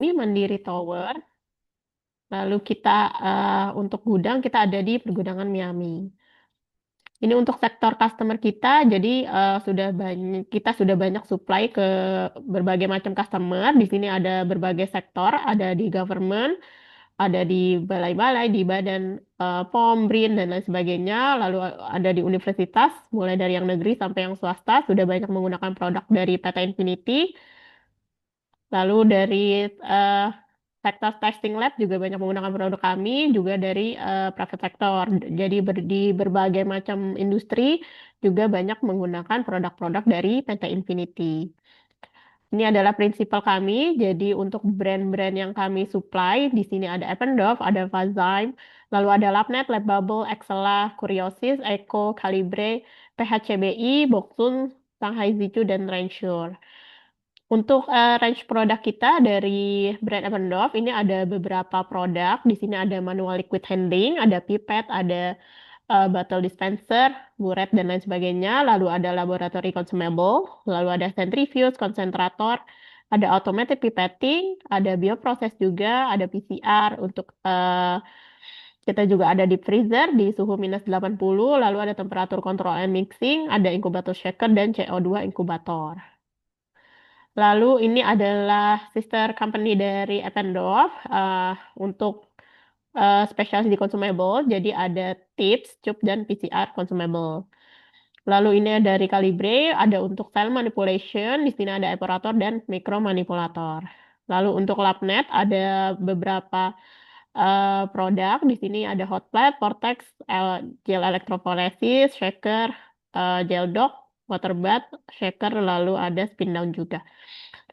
Ini Mandiri Tower. Lalu kita untuk gudang kita ada di Pergudangan Miami. Ini untuk sektor customer kita, jadi kita sudah banyak supply ke berbagai macam customer. Di sini ada berbagai sektor, ada di government, ada di balai-balai, di badan POM, BRIN, dan lain sebagainya. Lalu ada di universitas, mulai dari yang negeri sampai yang swasta, sudah banyak menggunakan produk dari PT Infinity. Lalu dari eh, sektor testing lab juga banyak menggunakan produk kami, juga dari private sector. Jadi di berbagai macam industri juga banyak menggunakan produk-produk dari PT Infinity. Ini adalah prinsipal kami. Jadi untuk brand-brand yang kami supply, di sini ada Eppendorf, ada Vazyme, lalu ada Labnet, Lab Bubble, Excella, Curiosis, Eco, Calibre, PHCBI, Boxun, Shanghai Zichu, dan Rensure. Untuk range produk kita dari brand Eppendorf, ini ada beberapa produk. Di sini ada manual liquid handling, ada pipette, ada bottle dispenser, buret, dan lain sebagainya. Lalu ada laboratory consumable, lalu ada centrifuge, konsentrator, ada automated pipetting, ada bioproses juga, ada PCR untuk kita juga ada di freezer di suhu -80, lalu ada temperatur control and mixing, ada inkubator shaker dan CO2 inkubator. Lalu ini adalah sister company dari Eppendorf untuk spesialis di consumable. Jadi ada tips, tube, dan PCR consumable. Lalu ini dari Calibre, ada untuk file manipulation, di sini ada operator dan micro manipulator. Lalu untuk Labnet ada beberapa produk, di sini ada hot plate, vortex, gel elektroforesis, shaker, gel dock, water bath, shaker, lalu ada spin down juga.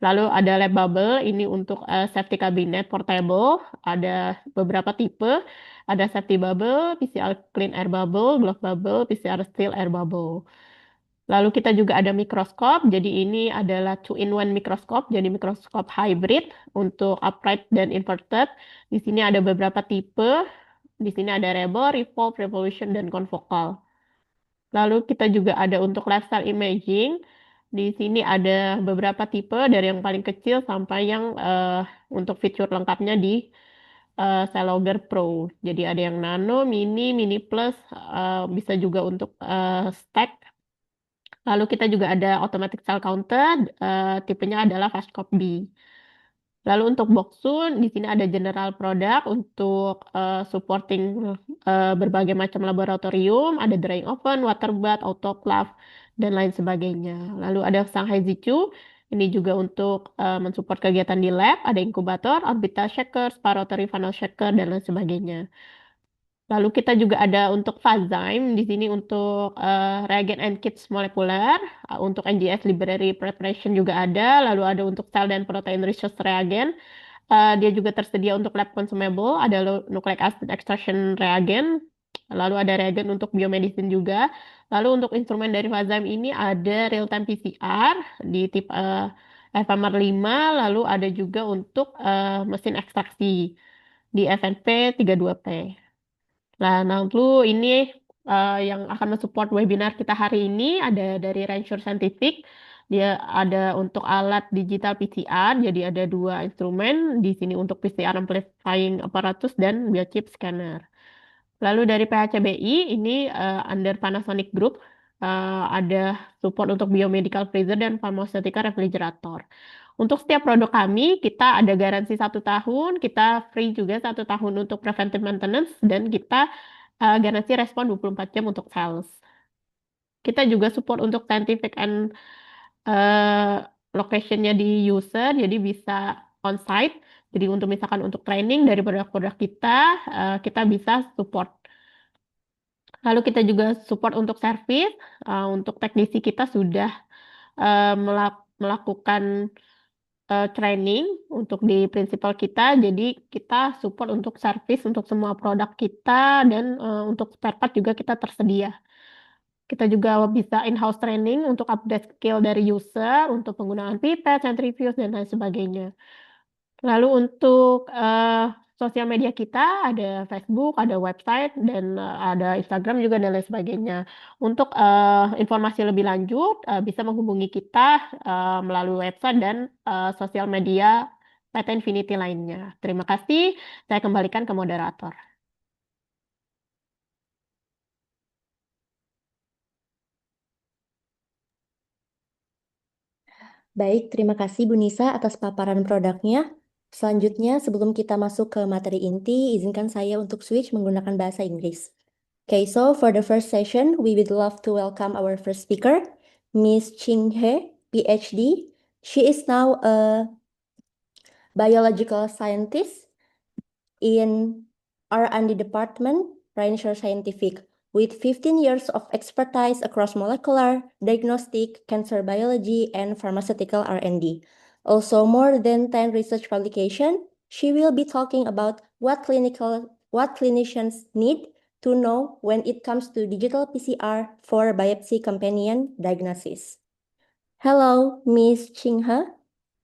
Lalu ada lab bubble, ini untuk safety cabinet portable, ada beberapa tipe, ada safety bubble, PCR clean air bubble, glove bubble, PCR still air bubble. Lalu kita juga ada mikroskop, jadi ini adalah two-in-one mikroskop, jadi mikroskop hybrid untuk upright dan inverted. Di sini ada beberapa tipe, di sini ada rebel, revolve, revolution, dan confocal. Lalu kita juga ada untuk lifestyle imaging. Di sini ada beberapa tipe dari yang paling kecil sampai yang untuk fitur lengkapnya di Celloger Pro. Jadi ada yang nano, mini, mini plus, bisa juga untuk stack. Lalu kita juga ada automatic cell counter, tipenya adalah Fastcopy B. Lalu untuk Boxun, di sini ada general product untuk supporting berbagai macam laboratorium, ada drying oven, water bath, autoclave, dan lain sebagainya. Lalu ada Shanghai Zichu, ini juga untuk mensupport kegiatan di lab, ada inkubator, orbital shaker, spiratory funnel shaker, dan lain sebagainya. Lalu kita juga ada untuk Vazyme, di sini untuk reagent and kits molekuler, untuk NGS library preparation juga ada, lalu ada untuk cell dan protein research reagent. Dia juga tersedia untuk lab consumable, ada nucleic acid extraction reagent, lalu ada reagent untuk biomedicine juga. Lalu untuk instrumen dari Vazyme ini ada real-time PCR di tipe FMR 5, lalu ada juga untuk mesin ekstraksi di FNP 32P. Nah, lalu ini yang akan mensupport webinar kita hari ini ada dari Rensure Scientific. Dia ada untuk alat digital PCR, jadi ada dua instrumen di sini untuk PCR amplifying apparatus dan biochip scanner. Lalu dari PHCBI ini under Panasonic Group ada support untuk biomedical freezer dan pharmaceutical refrigerator. Untuk setiap produk kami, kita ada garansi 1 tahun, kita free juga 1 tahun untuk preventive maintenance, dan kita garansi respon 24 jam untuk sales. Kita juga support untuk scientific and locationnya di user, jadi bisa on-site. Jadi untuk misalkan untuk training dari produk-produk kita, kita bisa support. Lalu kita juga support untuk service, untuk teknisi kita sudah melakukan training untuk di prinsipal kita, jadi kita support untuk service untuk semua produk kita dan untuk spare part juga kita tersedia. Kita juga bisa in-house training untuk update skill dari user, untuk penggunaan pipette, centrifuge, dan lain sebagainya. Lalu untuk sosial media kita ada Facebook, ada website, dan ada Instagram juga dan lain sebagainya. Untuk informasi lebih lanjut bisa menghubungi kita melalui website dan sosial media Peta Infinity lainnya. Terima kasih. Saya kembalikan ke moderator. Baik, terima kasih Bu Nisa atas paparan produknya. Selanjutnya, sebelum kita masuk ke materi inti, izinkan saya untuk switch menggunakan bahasa Inggris. Okay, so for the first session, we would love to welcome our first speaker, Miss Ching He, PhD. She is now a biological scientist in R&D department, Rheinischer Scientific, with 15 years of expertise across molecular, diagnostic, cancer biology, and pharmaceutical R&D. Also, more than 10 research publications. She will be talking about what clinicians need to know when it comes to digital PCR for biopsy companion diagnosis. Hello, Miss Chinghe.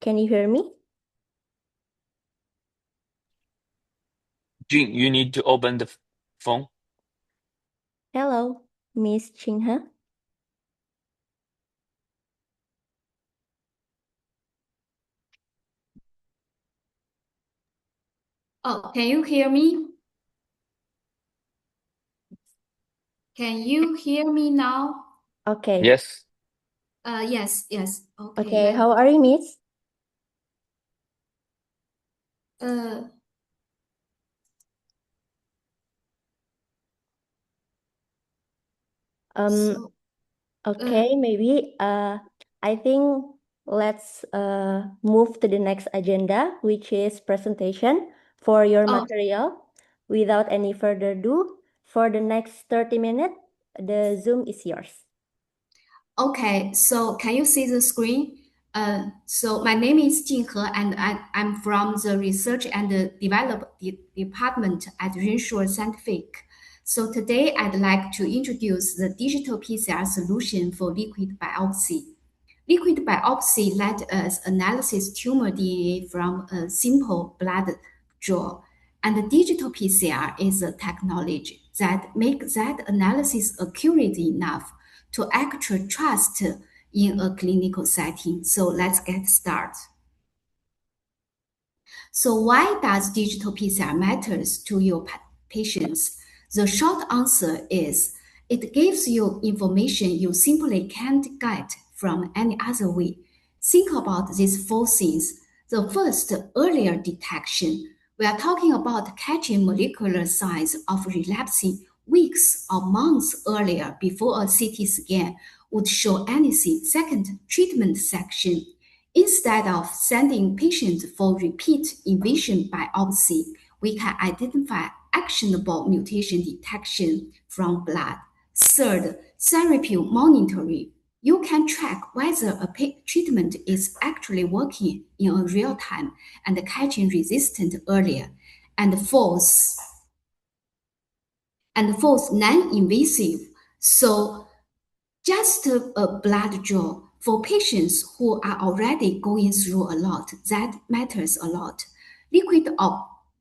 Can you hear me? Jing, you need to open the phone. Hello, Miss Chinghe. Oh, can you hear me? Can you hear me now? Okay. Yes. Yes. Okay, how are you, Miss? So, Okay, maybe I think let's move to the next agenda, which is presentation for your material. Without any further ado, for the next 30 minutes, the Zoom is yours. okay, so can you see the screen? So my name is Jing He, and I'm from the Research and Development Department at Rensure Scientific. So today I'd like to introduce the digital PCR solution for liquid biopsy. Liquid biopsy let us analyze tumor DNA from a simple blood draw, and the digital PCR is a technology that makes that analysis accurate enough to actually trust in a clinical setting. So let's get started. So why does digital PCR matters to your patients? The short answer is it gives you information you simply can't get from any other way. Think about these four things. The first, earlier detection. We are talking about catching molecular signs of relapsing weeks or months earlier before a CT scan would show anything. Second, treatment section. Instead of sending patients for repeat invasion biopsy, we can identify actionable mutation detection from blood. Third, therapy monitoring. You can track whether a treatment is actually working in a real time and catching resistance earlier. And fourth, non-invasive. So just a blood draw for patients who are already going through a lot, that matters a lot. Liquid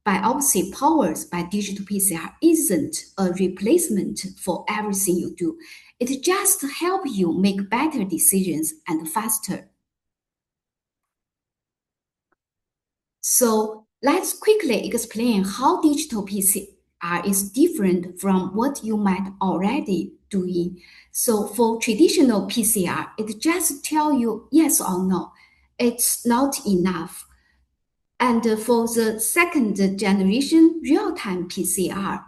biopsy powered by digital PCR isn't a replacement for everything you do. It just helps you make better decisions and faster. So let's quickly explain how digital PCR is different from what you might already doing. So for traditional PCR, it just tell you yes or no. It's not enough. And for the second generation real-time PCR,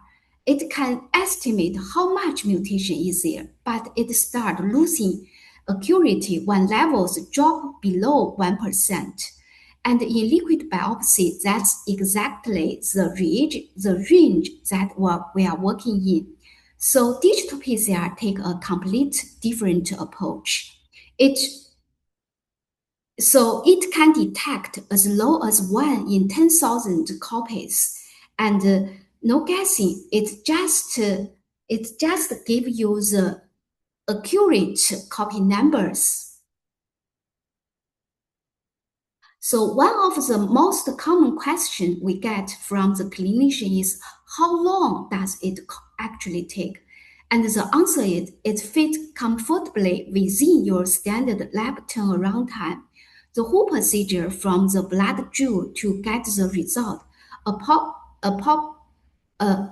it can estimate how much mutation is there, but it start losing accuracy when levels drop below 1%. And in liquid biopsy, that's exactly the range that we are working in. So digital PCR take a complete different approach. So it can detect as low as 1 in 10,000 copies, and no guessing. It just give you the accurate copy numbers. So one of the most common questions we get from the clinician is how long does it actually take? And the answer is it fits comfortably within your standard lab turnaround time. the whole procedure from the blood draw to get the result.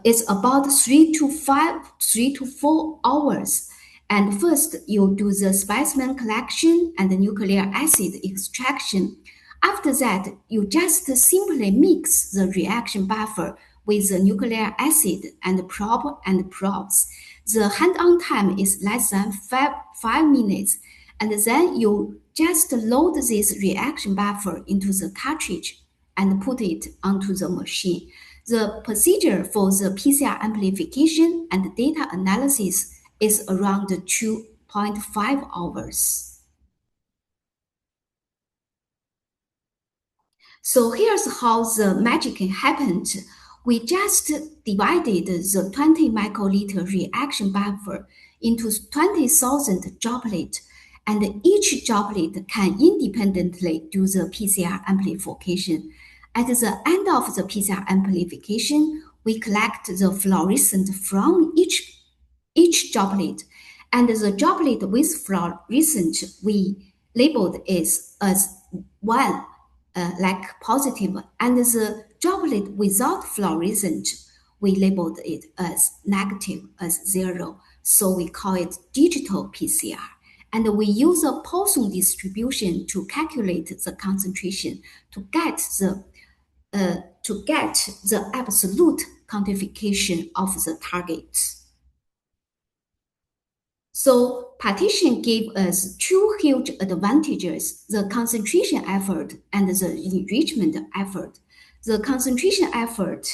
It's about 3 to 4 hours. And first, you do the specimen collection and the nucleic acid extraction. After that, you just simply mix the reaction buffer with the nucleic acid and probes. The hand-on time is less than 5 minutes. And then you just load this reaction buffer into the cartridge and put it onto the machine. The procedure for the PCR amplification and data analysis is around 2.5 hours. So here's how the magic happened. We just divided the 20 microliter reaction buffer into 20,000 droplets, and each droplet can independently do the PCR amplification. At the end of the PCR amplification, we collect the fluorescent from each droplet, and the droplet with fluorescent we labeled it as 1, like positive, and the droplet without fluorescent we labeled it as negative, as 0. So we call it digital PCR. And we use a Poisson distribution to calculate the concentration to get the absolute quantification of the target. So partition gave us 2 huge advantages: the concentration effort and the enrichment effort. The concentration effort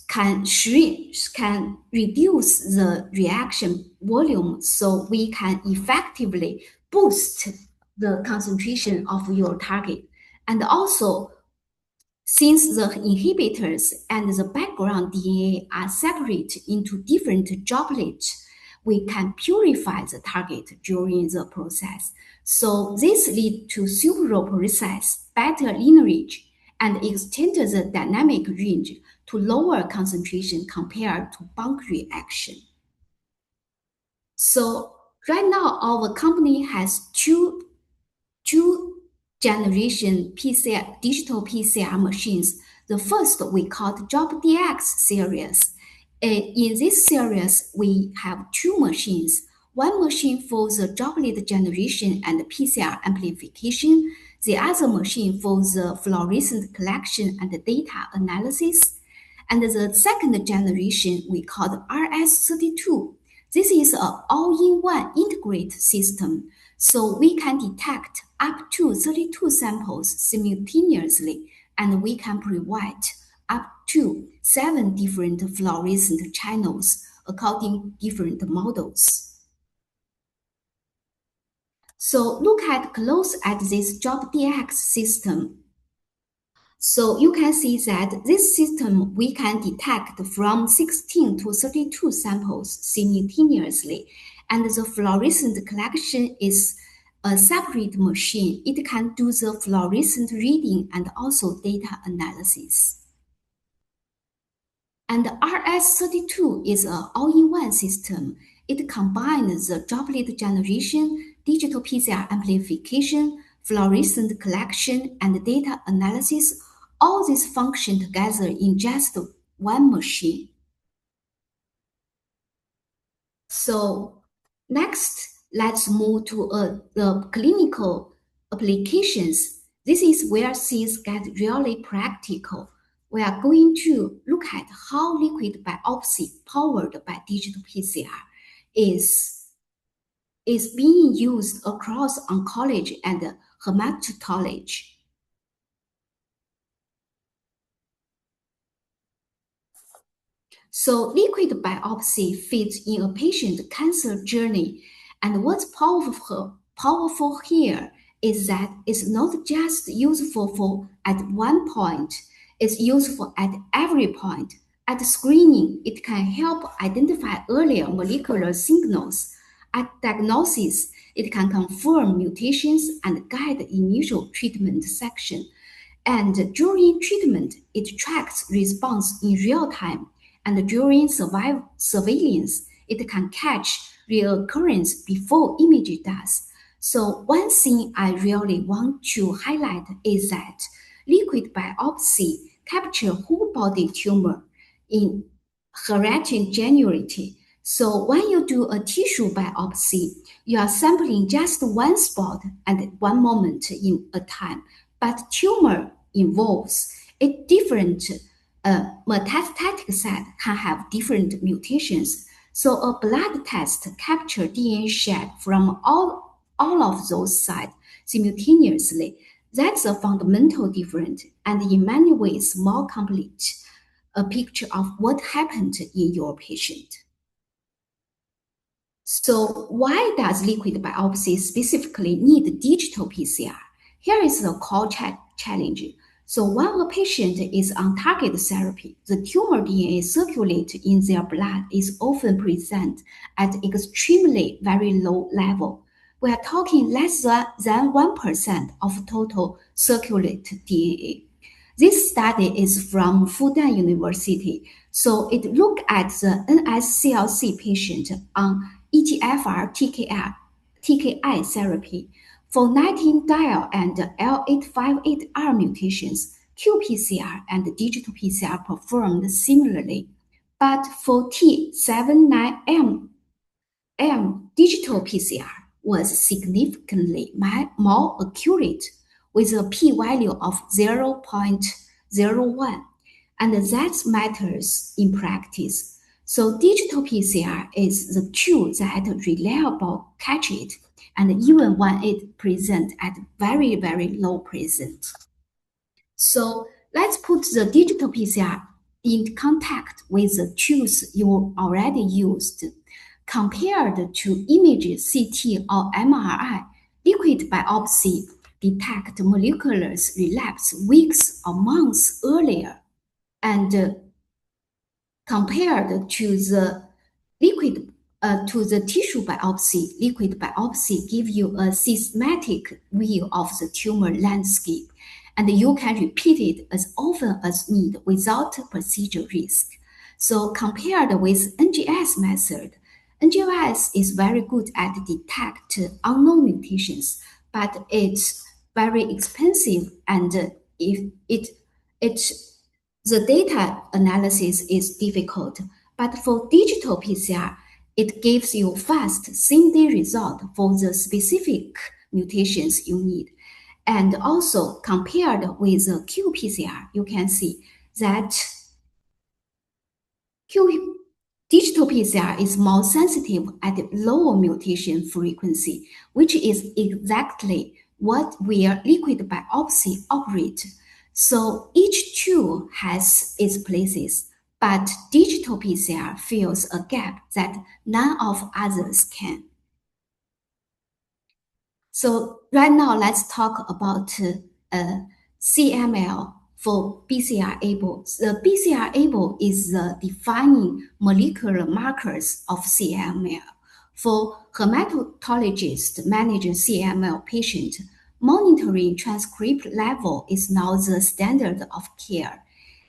can reduce the reaction volume, so we can effectively boost the concentration of your target. And also, since the inhibitors and the background DNA are separate into different droplets, we can purify the target during the process. So this leads to super precise, better lineage, and extend the dynamic range to lower concentration compared to bulk reaction. So right now, our company has two generation digital PCR machines. The first we called DropDX series. In this series, we have 2 machines. One machine for the droplet generation and PCR amplification, the other machine for the fluorescent collection and data analysis. And the second generation we called RS32. This is an all-in-one integrated system, so we can detect up to 32 samples simultaneously, and we can provide up to 7 different fluorescent channels according to different models. So look close at this DropDX system. So you can see that this system, we can detect from 16 to 32 samples simultaneously, and the fluorescent collection is a separate machine. It can do the fluorescent reading and also data analysis. And RS32 is an all-in-one system. It combines the droplet generation, digital PCR amplification, fluorescent collection, and data analysis. All these function together in just one machine. So next, let's move to the clinical applications. This is where things get really practical. We are going to look at how liquid biopsy powered by digital PCR is being used across oncology and hematology. So liquid biopsy fits in a patient cancer journey, and what's powerful here is that it's not just useful at one point, it's useful at every point. At screening, it can help identify earlier molecular signals. At diagnosis, it can confirm mutations and guide initial treatment section. And during treatment, it tracks response in real time. And during surveillance, it can catch reoccurrence before imaging does. So one thing I really want to highlight is that liquid biopsy capture whole body tumor in heterogeneity. So when you do a tissue biopsy, you are sampling just one spot at one moment in a time, but tumor involves a different metastatic set can have different mutations. So a blood test captures DNA shed from all of those sites simultaneously. That's a fundamental difference, and in many ways more complete a picture of what happened in your patient. So why does liquid biopsy specifically need digital PCR? Here is the core challenge. So when a patient is on target therapy, the tumor DNA circulated in their blood is often present at extremely very low level. We are talking less than 1% of total circulated DNA. This study is from Fudan University. So it looked at the NSCLC patient on EGFR TKI therapy. For 19-dial and L858R mutations, qPCR and digital PCR performed similarly. But for T79M, digital PCR was significantly more accurate with a p-value of 0.01, and that matters in practice. So digital PCR is the tool that reliable catch it, and even when it presents at very, very low present. So let's put the digital PCR in contact with the tools you already used. Compared to image CT or MRI, liquid biopsy detect molecular relapse weeks or months earlier, and compared to the tissue biopsy, liquid biopsy give you a systematic view of the tumor landscape, and you can repeat it as often as need without procedure risk. So compared with NGS method, NGS is very good at detect unknown mutations, but it's very expensive, and the data analysis is difficult. But for digital PCR, it gives you fast, same-day result for the specific mutations you need. And also compared with the qPCR, you can see that digital PCR is more sensitive at lower mutation frequency, which is exactly what where liquid biopsy operates. So each tool has its places, but digital PCR fills a gap that none of others can. So right now, let's talk about CML for BCR-ABL. The BCR-ABL is the defining molecular markers of CML. For hematologists managing CML patients, monitoring transcript level is now the standard of care.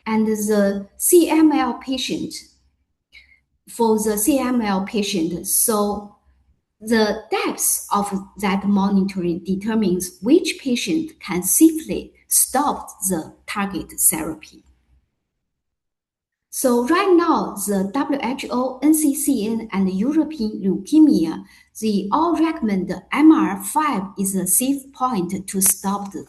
And the CML patient, so the depth of that monitoring determines which patient can safely stop the target therapy. So right now, the WHO, NCCN, and European Leukemia, they all recommend MR5 is a safe point to stop the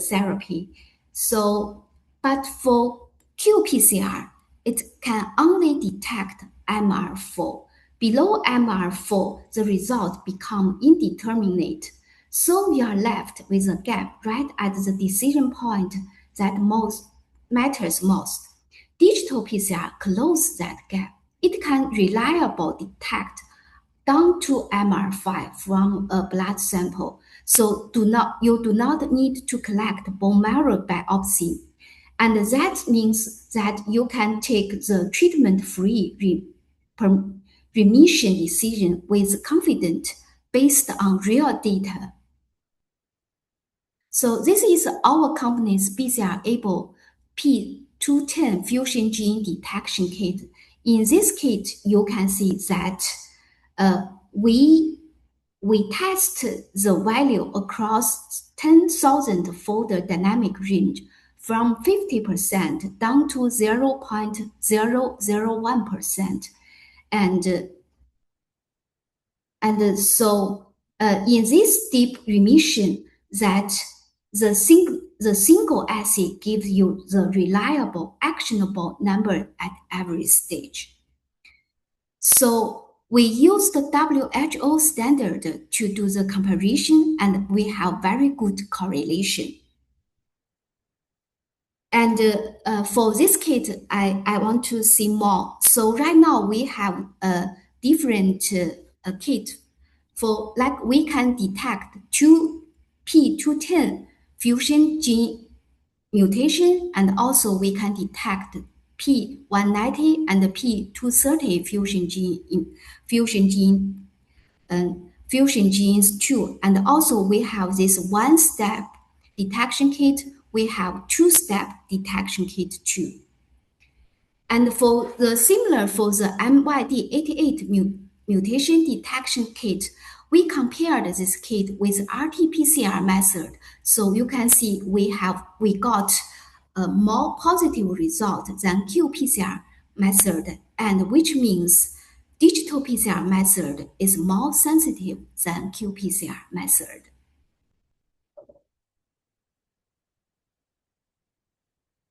therapy. So, but for qPCR, it can only detect MR4. Below MR4, the results become indeterminate. So we are left with a gap right at the decision point that matters most. Digital PCR closes that gap. It can reliably detect down to MR5 from a blood sample. So you do not need to collect bone marrow biopsy. And that means that you can take the treatment-free remission decision with confidence based on real data. So this is our company's BCR-ABL P210 fusion gene detection kit. In this kit, you can see that we we test the value across 10,000 folder dynamic range from 50% down to 0.001%. And so in this deep remission, that the single assay gives you the reliable, actionable number at every stage. So we use the WHO standard to do the comparison, and we have very good correlation. And for this kit, I want to see more. So right now we have a different kit for, like, we can detect 2p210 fusion gene mutation, and also we can detect p190 and p230 fusion genes too. And also we have this one-step detection kit. We have two-step detection kit too. And for the similar for the MYD88 mutation detection kit, we compared this kit with RT-PCR method. So you can see we got a more positive result than qPCR method, and which means digital PCR method is more sensitive than qPCR method.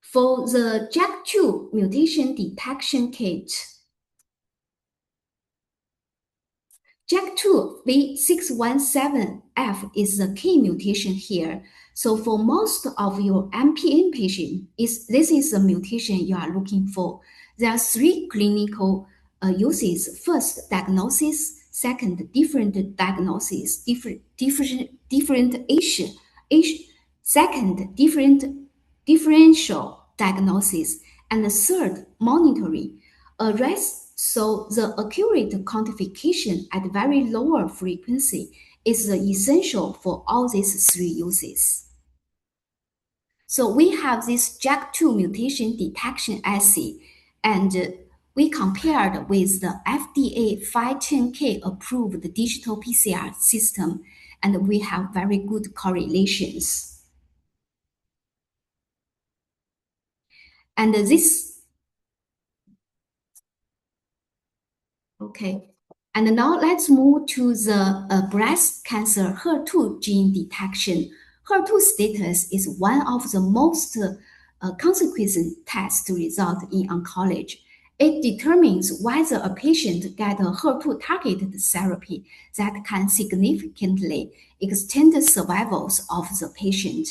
For the JAK2 mutation detection kit, JAK2 V617F is the key mutation here. So for most of your MPN patients, this is the mutation you are looking for. There are three clinical uses. First, diagnosis. Second, different diagnosis, differentiation. Second, differential diagnosis. And the third, monitoring. So the accurate quantification at very lower frequency is essential for all these three uses. So we have this JAK2 mutation detection assay, and we compared with the FDA 510K approved digital PCR system, and we have very good correlations. And okay. And now let's move to the breast cancer HER2 gene detection. HER2 status is one of the most consequent test result in oncology. It determines whether a patient gets a HER2 targeted therapy that can significantly extend the survivals of the patient.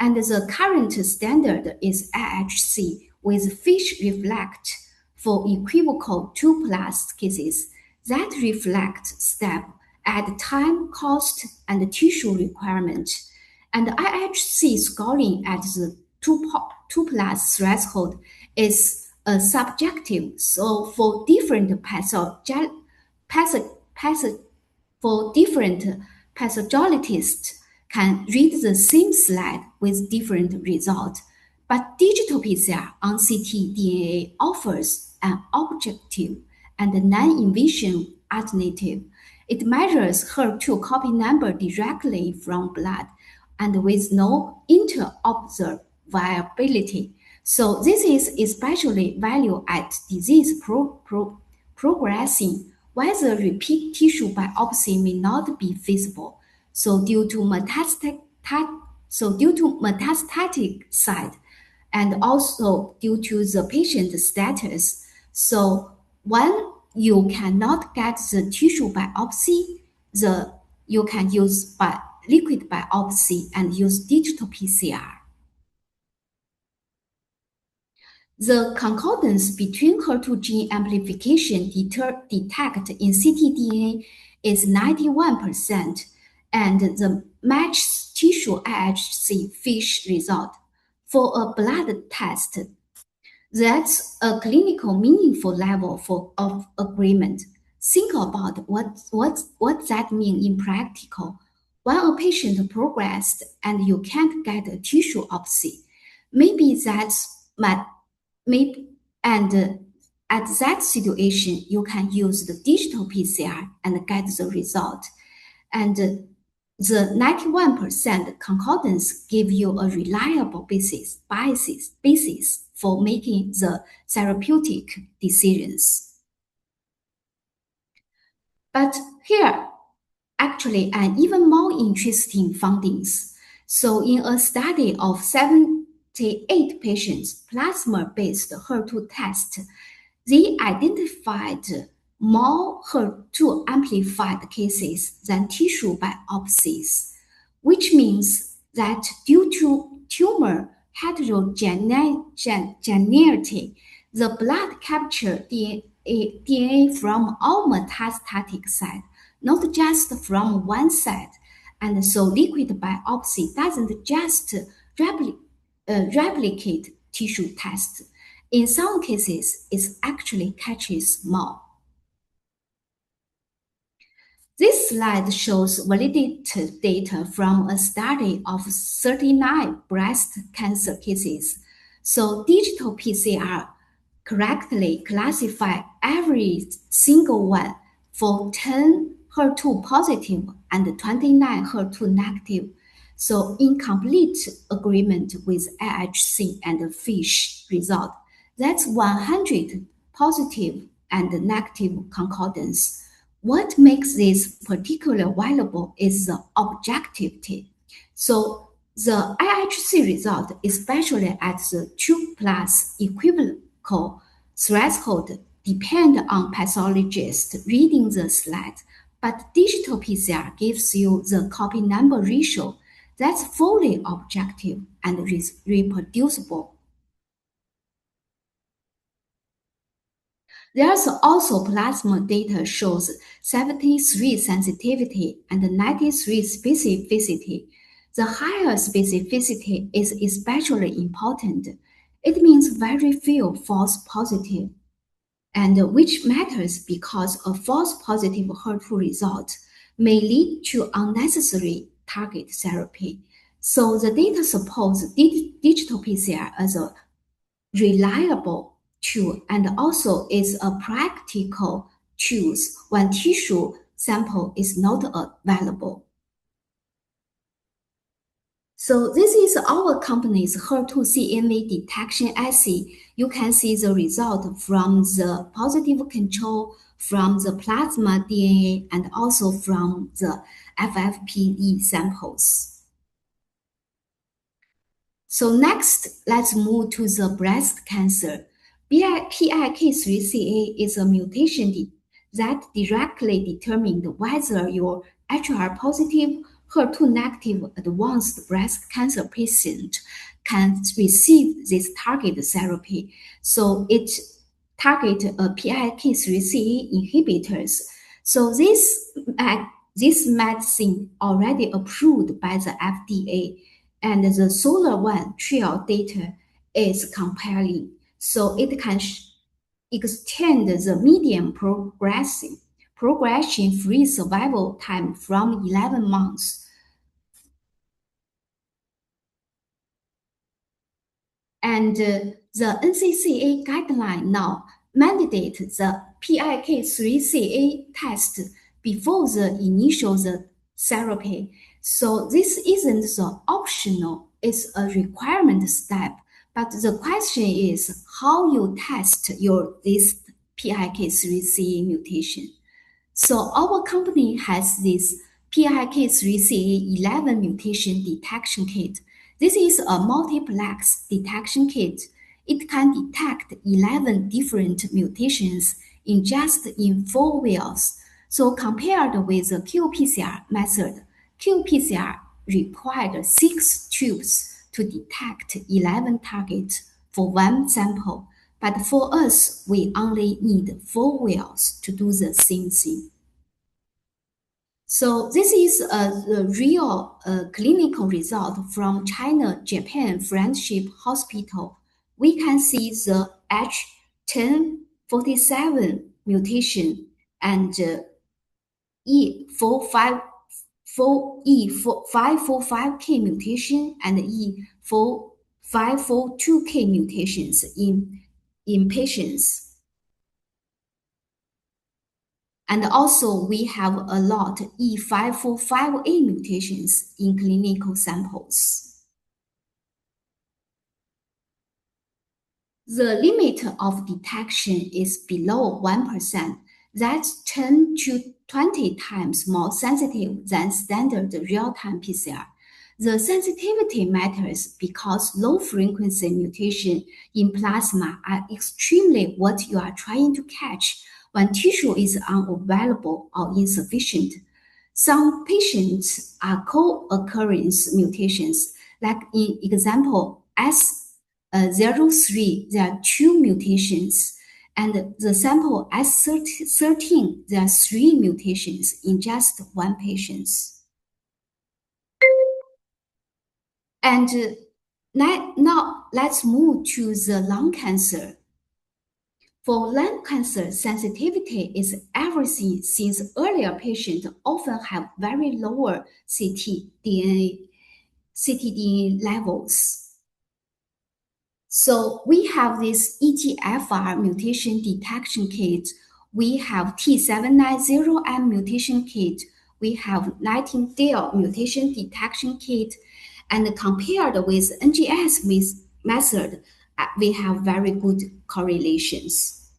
And the current standard is IHC with FISH reflect for equivocal 2+ cases that reflect step at time, cost, and tissue requirement. And IHC scoring at the 2+ threshold is subjective. So for different pathologists can read the same slide with different results. But digital PCR on ctDNA offers an objective and non-invasive alternative. It measures HER2 copy number directly from blood and with no interoperability. So this is especially valuable at disease progressing, where the repeat tissue biopsy may not be feasible. So due to metastatic site, and also due to the patient status. So when you cannot get the tissue biopsy, you can use liquid biopsy and use digital PCR. The concordance between HER2 gene amplification detected in ctDNA is 91%, and the matched tissue IHC FISH result for a blood test. That's a clinical meaningful level of agreement. Think about what that means in practical. When a patient progressed and you can't get a tissue biopsy, at that situation, you can use the digital PCR and get the result. And the 91% concordance give you a reliable basis for making the therapeutic decisions. But here, actually, an even more interesting findings. So in a study of 78 patients, plasma-based HER2 test, they identified more HER2 amplified cases than tissue biopsies, which means that due to tumor heterogeneity, the blood captured DNA from all metastatic sites, not just from one site. And so liquid biopsy doesn't just replicate tissue tests. In some cases, it actually catches more. This slide shows validated data from a study of 39 breast cancer cases. So digital PCR correctly classify every single one for 10 HER2 positive and 29 HER2 negative. So in complete agreement with IHC and FISH result, that's 100 positive and negative concordance. What makes this particularly valuable is the objectivity. So the IHC result, especially at the 2+ equivocal threshold, depend on pathologist reading the slide, but digital PCR gives you the copy number ratio that's fully objective and reproducible. There's also plasma data shows 73 sensitivity and 93 specificity. The higher specificity is especially important. It means very few false positive, and which matters because a false positive HER2 result may lead to unnecessary target therapy. So the data supports digital PCR as a reliable tool and also is a practical tool when tissue sample is not available. So this is our company's HER2 CMV detection assay. You can see the result from the positive control, from the plasma DNA, and also from the FFPE samples. So next, let's move to the breast cancer. PIK3CA is a mutation that directly determines whether your HR positive, HER2 negative advanced breast cancer patient can receive this targeted therapy. So it targets PIK3CA inhibitors. So this medicine already approved by the FDA, and the SOLAR-1 trial data is compelling. So it can extend the median progression-free survival time from 11 months. And the NCCN guideline now mandate the PIK3CA test before the initial therapy. So this isn't the optional, it's a requirement step. But the question is how you test this PIK3CA mutation. So our company has this PIK3CA 11 mutation detection kit. This is a multiplex detection kit. It can detect 11 different mutations in 4 wells. So compared with the qPCR method, qPCR required 6 tubes to detect 11 targets for one sample. But for us, we only need 4 wells to do the same thing. So this is a real clinical result from China-Japan Friendship Hospital. We can see the H1047 mutation and E545K mutation and E4542K mutations in patients. And also we have a lot E545A mutations in clinical samples. The limit of detection is below 1%. That's 10 to 20 times more sensitive than standard real-time PCR. The sensitivity matters because low-frequency mutation in plasma are extremely what you are trying to catch when tissue is unavailable or insufficient. Some patients are co-occurrence mutations, like in example S03, there are 2 mutations, and the sample S13, there are 3 mutations in just one patient. And now let's move to the lung cancer. For lung cancer, sensitivity is everything since earlier patients often have very lower ctDNA levels. So we have this EGFR mutation detection kit. We have T790M mutation kit. We have Nightingale mutation detection kit. And compared with NGS method, we have very good correlations.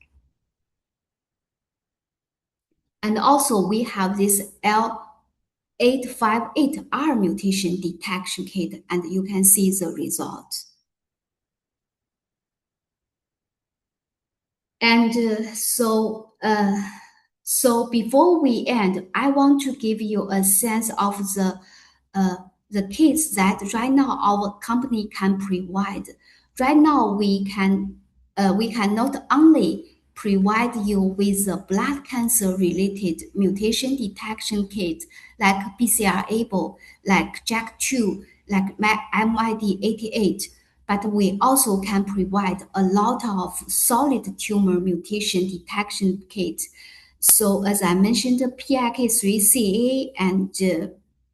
And also we have this L858R mutation detection kit, and you can see the result. And so before we end, I want to give you a sense of the kits that right now our company can provide. Right now, we can not only provide you with a blood cancer related mutation detection kit like BCR-ABL, like JAK2, like MYD88, but we also can provide a lot of solid tumor mutation detection kits. So as I mentioned, PIK3CA and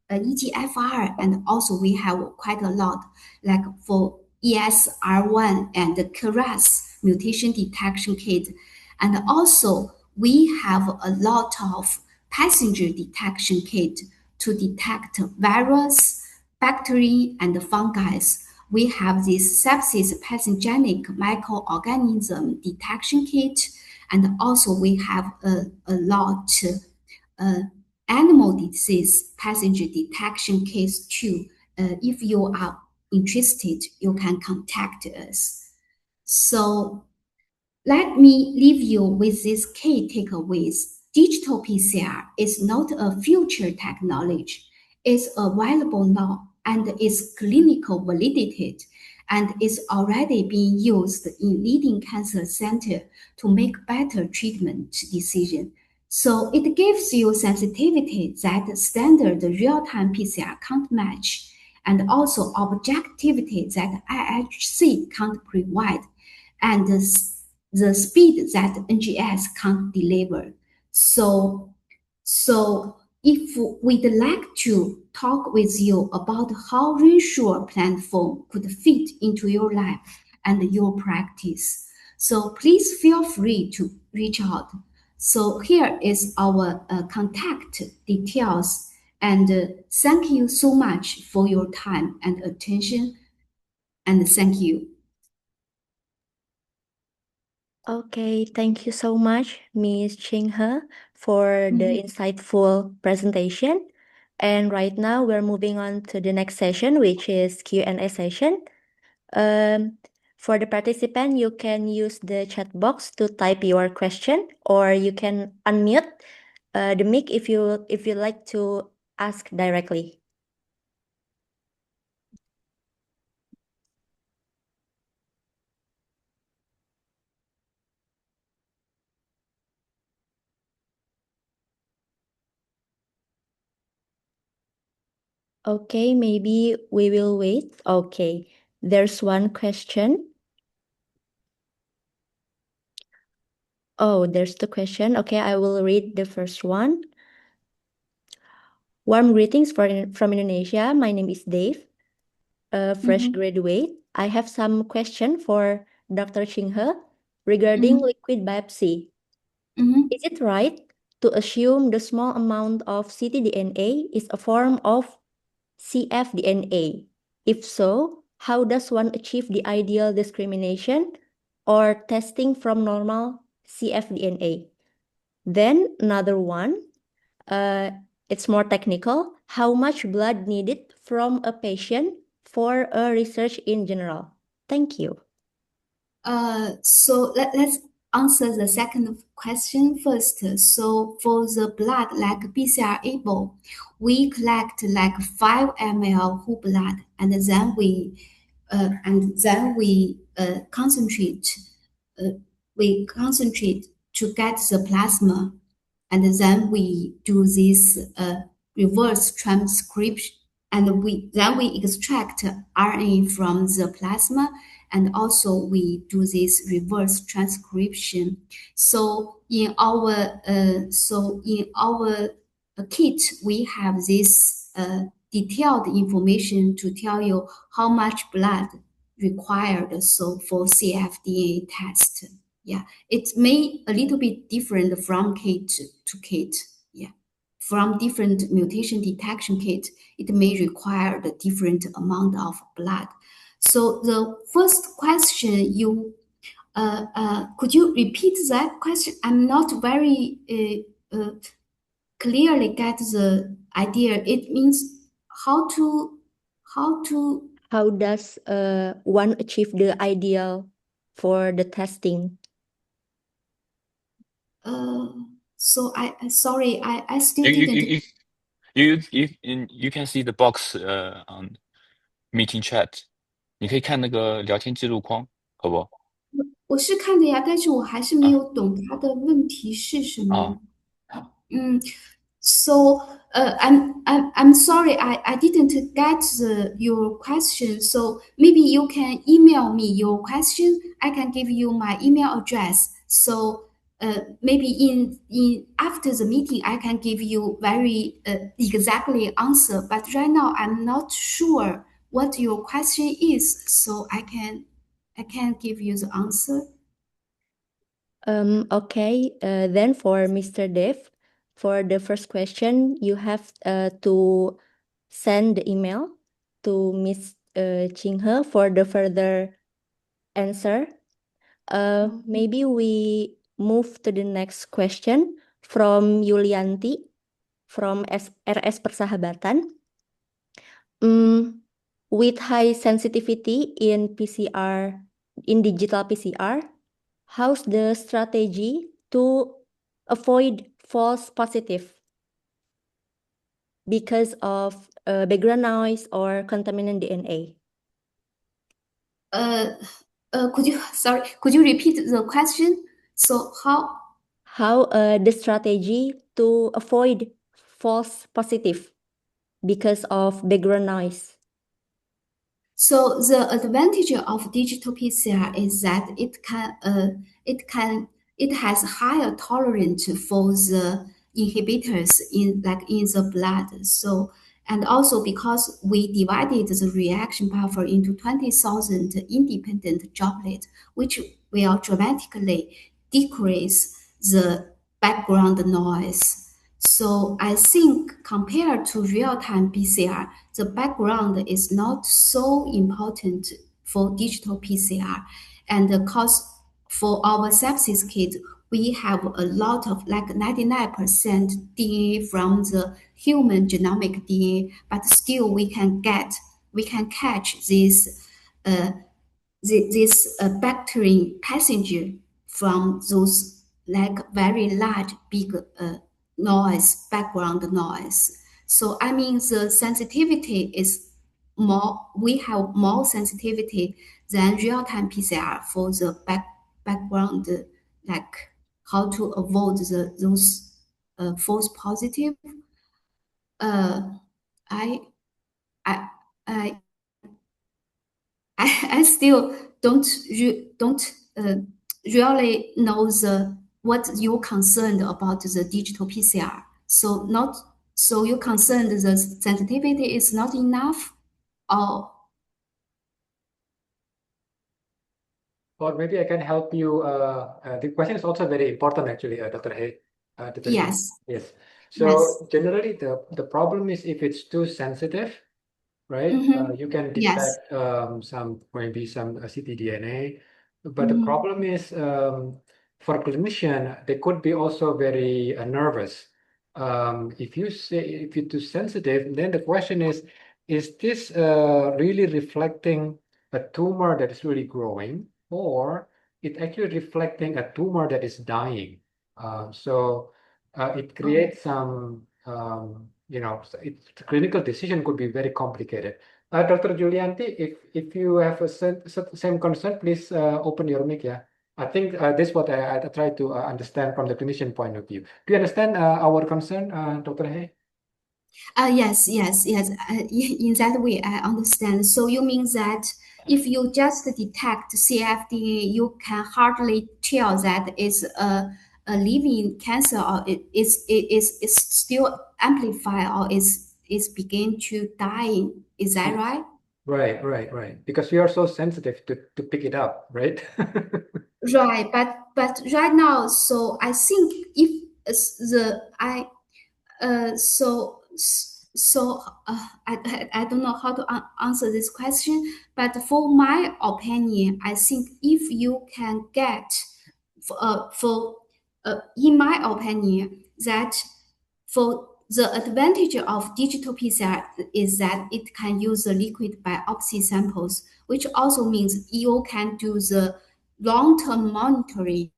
EGFR, and also we have quite a lot, like for ESR1 and the KRAS mutation detection kit. And also we have a lot of passenger detection kit to detect virus, bacteria, and fungi. We have this sepsis pathogenic microorganism detection kit, and also we have a lot animal disease passenger detection kits too. If you are interested, you can contact us. So let me leave you with these key takeaways. Digital PCR is not a future technology. It's available now and is clinical validated and is already being used in leading cancer centers to make better treatment decisions. So it gives you sensitivity that standard real-time PCR can't match, and also objectivity that IHC can't provide, and the speed that NGS can't deliver. So if we'd like to talk with you about how REASSURE platform could fit into your life and your practice, so please feel free to reach out. So here is our contact details, and thank you so much for your time and attention, and thank you. Okay, thank you so much, Ms. Ching He, for the insightful presentation. And right now, we're moving on to the next session, which is Q&A session. For the participant, you can use the chat box to type your question, or you can unmute the mic if you like to ask directly. Okay, maybe we will wait. Okay, there's one question. Oh, there's the question. Okay, I will read the first one. Warm greetings from Indonesia. My name is Dave, a fresh graduate. I have some question for Dr. Ching He regarding liquid biopsy. Is it right to assume the small amount of ctDNA is a form of cfDNA? If so, how does one achieve the ideal discrimination or testing from normal cfDNA? Then another one, it's more technical. How much blood needed from a patient for a research in general? Thank you. So let's answer the second question first. So for the blood, like BCR-ABL, we collect like 5 ml whole blood, and then we concentrate. We concentrate to get the plasma, and then we do this reverse transcription, and we extract RNA from the plasma, and also we do this reverse transcription. So in our kit, we have this detailed information to tell you how much blood required. So for cfDNA test, yeah, it may a little bit different from kit to kit. Yeah, from different mutation detection kit, it may require the different amount of blood. So the first question, could you repeat that question? I'm not very clearly get the idea. It means how does one achieve the ideal for the testing? So sorry, I still didn't. You can see the box on meeting chat. 你可以看那个聊天记录框，好不好？我是看的呀，但是我还是没有懂他的问题是什么。So I'm sorry, I didn't get your question. So maybe you can email me your question. I can give you my email address. So maybe in after the meeting, I can give you very exactly answer. But right now, I'm not sure what your question is, so I can't give you the answer. Okay. Then for Mr. Dev, for the first question, you have to send the email to Miss Ching He for the further answer. Maybe we move to the next question from Yulianti from RS Persahabatan. With high sensitivity in PCR, in digital PCR, how's the strategy to avoid false positive because of background noise or contaminant DNA? Could you repeat the question? So how the strategy to avoid false positive because of background noise? So the advantage of digital PCR is that it has higher tolerance for the inhibitors in the blood. So, and also because we divided the reaction buffer into 20,000 independent droplets, which will dramatically decrease the background noise. So I think compared to real-time PCR, the background is not so important for digital PCR. And of course, for our sepsis kit, we have a lot of like 99% DNA from the human genomic DNA, but still we can catch this bacterium passenger from those like very large big noise, background noise. So I mean the sensitivity is more, we have more sensitivity than real-time PCR for the background, like how to avoid those false positive. I still don't really know what you're concerned about the digital PCR. So you're concerned the sensitivity is not enough, or maybe I can help you. The question is also very important, actually, Dr. He. Dr. Yes, Yes. yes. So generally, the problem is if it's too sensitive, right? You can Yes. detect maybe some ctDNA, but the Mhm. problem is for clinician they could be also very nervous. If you're too sensitive, then the question is this really reflecting a tumor that is really growing, or it actually reflecting a tumor that is dying? So it creates some the clinical decision could be very complicated. Dr. Julianti, if you have a same concern, please open your mic. Yeah, I think this is what I try to understand from the clinician point of view. Do you understand our concern, Dr. Hay? Yes, yes, yes. In that way, I understand. So you mean that if you just detect CFD, you can hardly tell that it's a living cancer, or it is still amplified, or is begin to die. Is that right? Right. Because we are so sensitive to pick it up, right? Right, but right now, so I think if the I I don't know how to answer this question, but for my opinion, I think if you can get for in my opinion that for the advantage of digital PCR is that it can use the liquid biopsy samples, which also means you can do the long-term monitoring.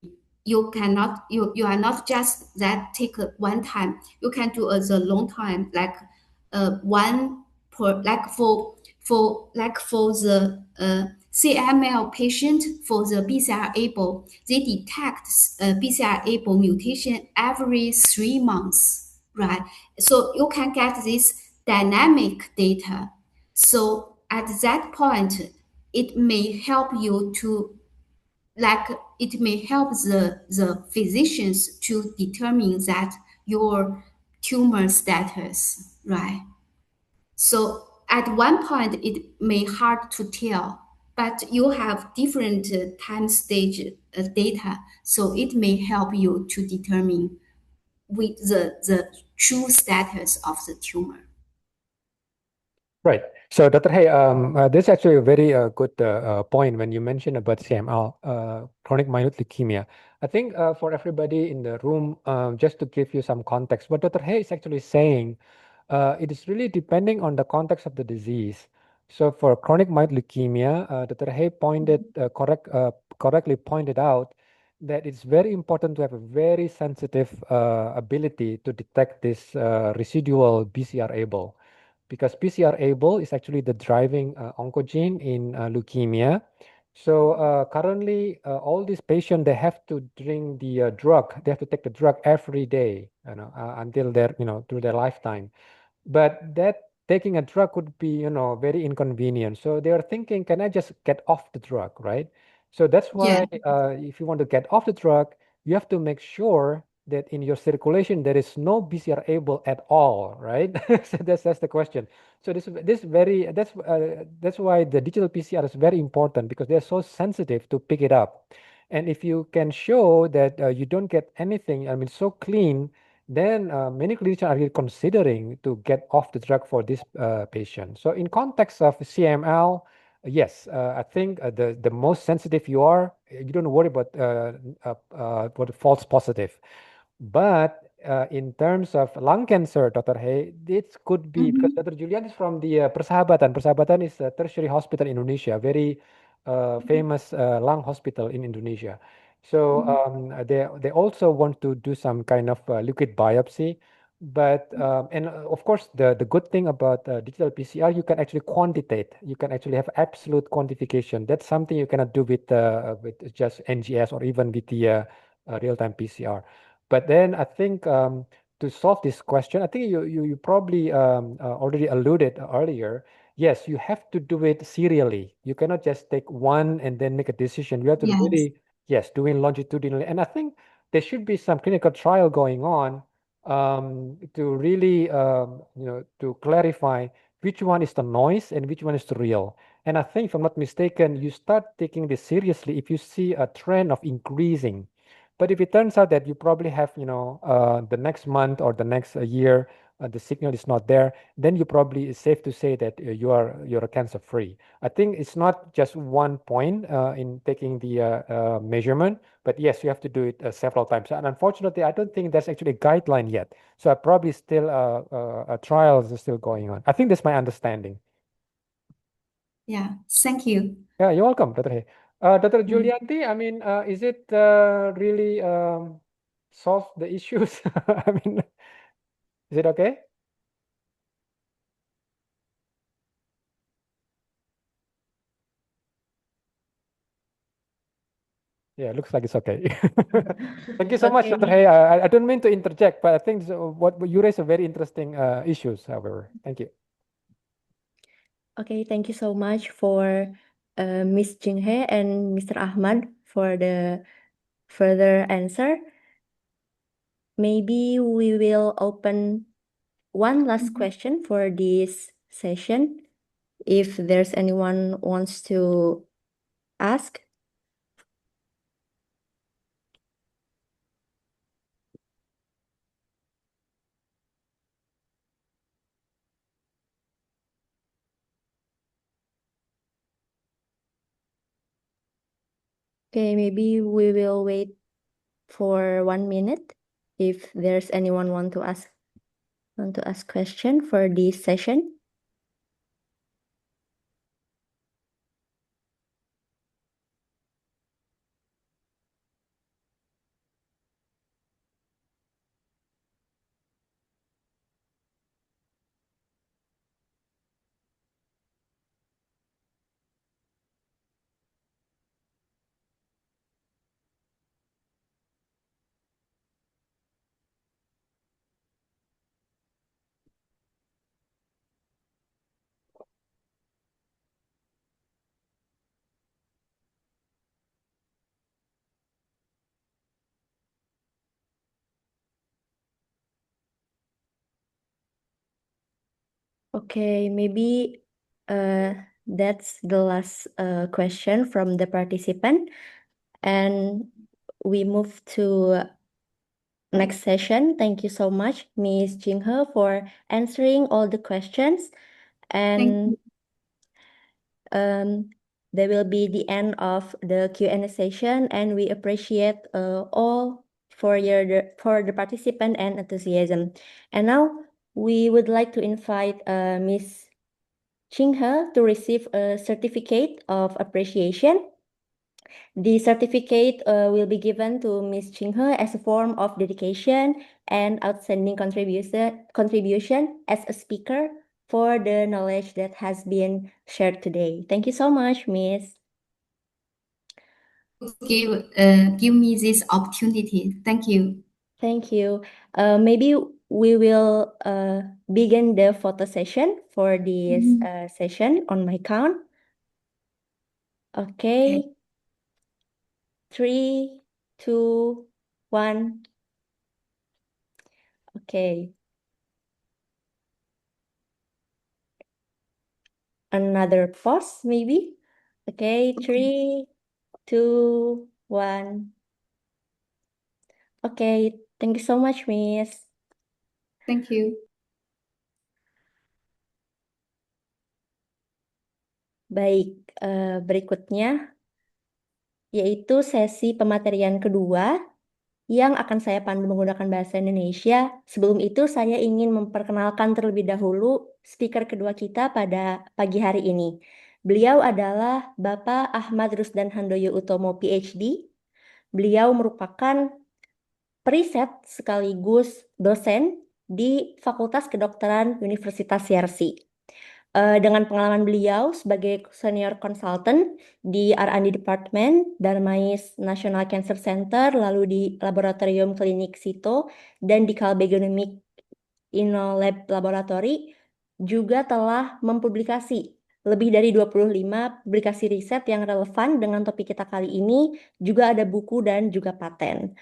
You are not just that take one time. You can do the long time, like one per like for the CML patient, for the BCR-ABL, they detect BCR-ABL mutation every 3 months, right? So you can get this dynamic data. So at that point, it may help you to it may help the physicians to determine that your tumor status, right? So at one point, it may hard to tell, but you have different time stage data, so it may help you to determine with the true status of the tumor. Right. So, Dr. Hay, this is actually a very good point when you mentioned about CML, chronic myeloid leukemia. I think for everybody in the room, just to give you some context, what Dr. Hay is actually saying, it is really depending on the context of the disease. So, for chronic myeloid leukemia, Dr. Hay correctly pointed out that it's very important to have a very sensitive ability to detect this residual BCR-ABL, because BCR-ABL is actually the driving oncogene in leukemia. So currently, all these patients, they have to drink the drug. They have to take the drug every day, until through their lifetime. But that taking a drug could be, very inconvenient. So they are thinking, can I just get off the drug, right? So that's Yeah. why if you want to get off the drug, you have to make sure that in your circulation there is no BCR-ABL at all, right? So that's the question. So that's why the digital PCR is very important, because they're so sensitive to pick it up. And if you can show that you don't get anything, I mean, so clean, then many clinicians are really considering to get off the drug for this patient. So in context of CML, yes, I think the most sensitive you are, you don't worry about what false positive. But in terms of lung cancer, Dr. Hay, it could be because Dr. Julian is from the Persahabatan. Persahabatan is a tertiary hospital in Indonesia, very famous lung hospital in Indonesia. So they also want to do some kind of liquid biopsy. But and of course, the good thing about digital PCR, you can actually quantitate. You can actually have absolute quantification. That's something you cannot do with just NGS or even with the real-time PCR. But then I think to solve this question, I think you probably already alluded earlier. Yes, you have to do it serially. You cannot just take one and then make a decision. You have to Yes. really, yes, doing longitudinally. And I think there should be some clinical trial going on to really, to clarify which one is the noise and which one is the real. And I think, if I'm not mistaken, you start taking this seriously if you see a trend of increasing. But if it turns out that you probably have, the next month or the next year, the signal is not there, then you probably it's safe to say that you're cancer free. I think it's not just one point in taking the measurement, but yes, you have to do it several times. And unfortunately, I don't think there's actually a guideline yet. So I probably still trials are still going on. I think that's my understanding. Yeah, thank you. Yeah, you're welcome, Dr. Hay. Dr. Mm. Julianti, I mean, is it really solve the issues? I mean, is it okay? Yeah, looks like it's okay. Thank you so much, Dr. Okay. Hay. I don't mean to interject, but I think what you raise a very interesting issues, however. Thank you. Okay, thank you so much for Miss Jinghe and Mr. Ahmad for the further answer. Maybe we will open one last question for this session. If there's anyone wants to ask. Okay, maybe we will wait for 1 minute if there's anyone want to ask question for this session. Okay, maybe that's the last question from the participant. And we move to next session. Thank you so much, Ms. Jinghe, for answering all the questions. And there will be the end of the Q&A session, and we appreciate all for the participant and enthusiasm. And now we would like to invite Ms. Jinghe to receive a certificate of appreciation. The certificate will be given to Ms. Jinghe as a form of dedication and outstanding contribution as a speaker for the knowledge that has been shared today. Thank you so much, Miss. Give me this opportunity. Thank you. Thank you. Maybe we will begin the photo session for this session on my count. Okay. 3, 2, 1. Okay. Another pause, maybe. Okay, 3, 2, 1. Okay, thank you so much, Miss. Thank you. Baik, berikutnya yaitu sesi pematerian kedua yang akan saya pandu menggunakan bahasa Indonesia. Sebelum itu, saya ingin memperkenalkan terlebih dahulu speaker kedua kita pada pagi hari ini. Beliau adalah Bapak Ahmad Rusdan Handoyo Utomo, PhD. Beliau merupakan periset sekaligus dosen di Fakultas Kedokteran Universitas Yarsi. Dengan pengalaman beliau sebagai senior consultant di R&D Department Darmais National Cancer Center, lalu di Laboratorium Klinik Sito, dan di Kalbegenomic InnoLab Laboratory, juga telah mempublikasi lebih dari 25 publikasi riset yang relevan dengan topik kita kali ini, juga ada buku dan juga paten.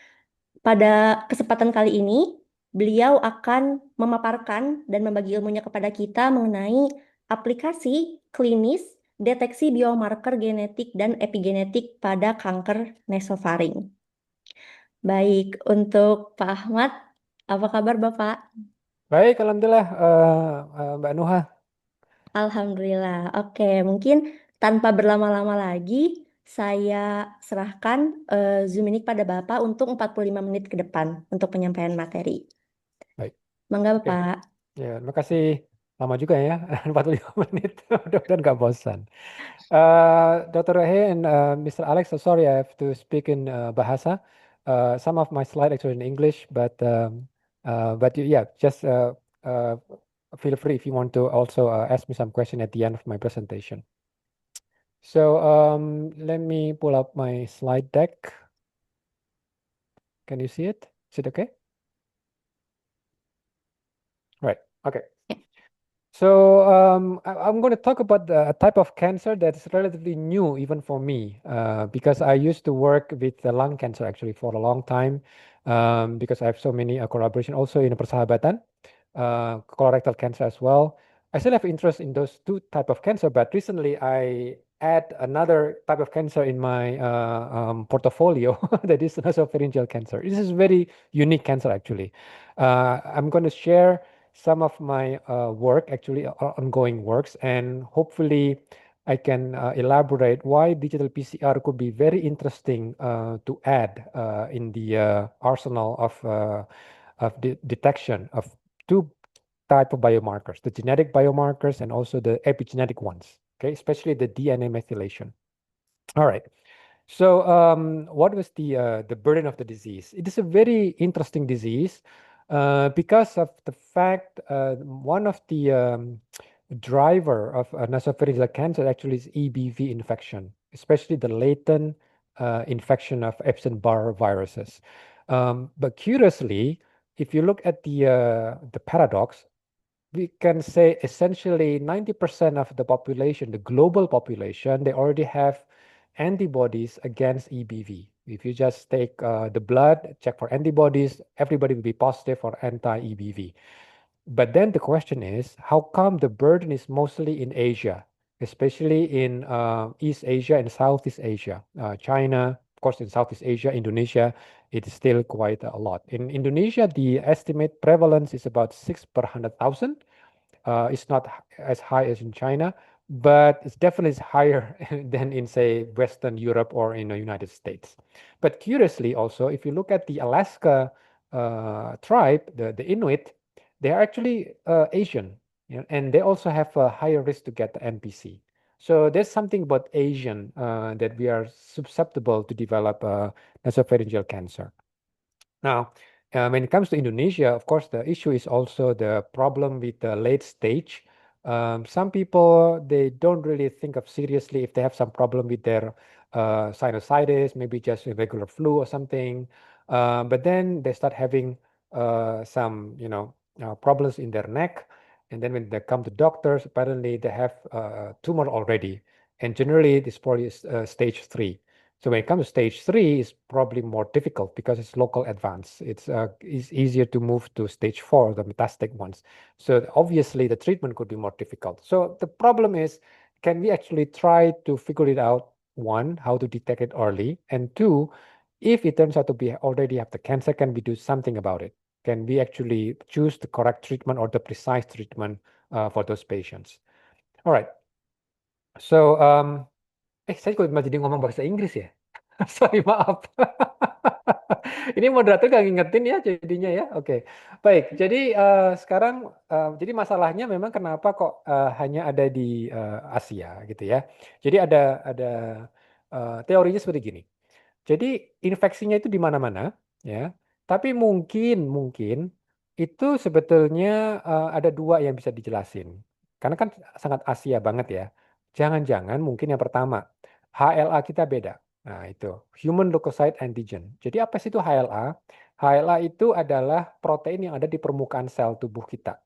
Pada kesempatan kali ini, beliau akan memaparkan dan membagi ilmunya kepada kita mengenai aplikasi klinis deteksi biomarker genetik dan epigenetik pada kanker nasofaring. Baik, untuk Pak Ahmad, apa kabar Bapak? Baik, alhamdulillah, Mbak Nuha. Alhamdulillah. Oke, mungkin tanpa berlama-lama lagi, saya serahkan Zoom ini pada Bapak untuk 45 menit ke depan untuk penyampaian materi. Baik, Mangga oke. Bapak. Ya, terima kasih. Lama juga ya, 45 menit. Mudah-mudahan nggak bosan. Dr. Rehe and Mr. Alex, so sorry I have to speak in Bahasa. Some of my slide actually in English, but yeah, just feel free if you want to also ask me some question at the end of my presentation. So let me pull up my slide deck. Can you see it? Is it okay? Right. Okay. So I'm going to talk about a type of cancer that's relatively new even for me because I used to work with lung cancer actually for a long time because I have so many collaboration also in persahabatan, colorectal cancer as well. I still have interest in those two type of cancer, but recently I add another type of cancer in my portfolio that is nasopharyngeal cancer. This is very unique cancer actually. I'm going to share some of my work, actually ongoing works, and hopefully I can elaborate why digital PCR could be very interesting to add in the arsenal of the detection of two type of biomarkers, the genetic biomarkers and also the epigenetic ones, okay, especially the DNA methylation. All right. So, what was the burden of the disease? It is a very interesting disease because of the fact one of the driver of nasopharyngeal cancer actually is EBV infection, especially the latent infection of Epstein-Barr viruses. But curiously, if you look at the paradox, we can say essentially 90% of the population, the global population, they already have antibodies against EBV. If you just take the blood, check for antibodies, everybody will be positive for anti-EBV. But then the question is, how come the burden is mostly in Asia, especially in East Asia and Southeast Asia? China, of course, in Southeast Asia, Indonesia, it is still quite a lot. In Indonesia, the estimate prevalence is about 6 per 100,000. It's not as high as in China, but it's definitely higher than in, say, Western Europe or in the United States. But curiously, also, if you look at the Alaska tribe, the Inuit, they are actually Asian, and they also have a higher risk to get the NPC. So there's something about Asian that we are susceptible to develop nasopharyngeal cancer. Now, when it comes to Indonesia, of course, the issue is also the problem with the late stage. Some people, they don't really think of seriously if they have some problem with their sinusitis, maybe just a regular flu or something. But then they start having some, problems in their neck. And then when they come to doctors, apparently they have tumor already. And generally, this probably is stage 3. So when it comes to stage 3, it's probably more difficult because it's local advance. It's easier to move to stage 4, the metastatic ones. So obviously the treatment could be more difficult. So the problem is, can we actually try to figure it out? One, how to detect it early, and two, if it turns out to be already have the cancer, can we do something about it? Can we actually choose the correct treatment or the precise treatment for those patients? All right. So saya kok malah jadi ngomong bahasa Inggris ya? Sorry, maaf. Ini moderator gak ngingetin ya jadinya ya. Oke, baik. Jadi sekarang jadi masalahnya memang kenapa kok hanya ada di Asia gitu ya. Jadi ada teorinya seperti gini. Jadi infeksinya itu di mana-mana ya. Tapi mungkin itu sebetulnya ada dua yang bisa dijelasin. Karena kan sangat Asia banget ya. Jangan-jangan mungkin yang pertama HLA kita beda. Nah, itu human leukocyte antigen. Jadi apa sih itu HLA? HLA itu adalah protein yang ada di permukaan sel tubuh kita.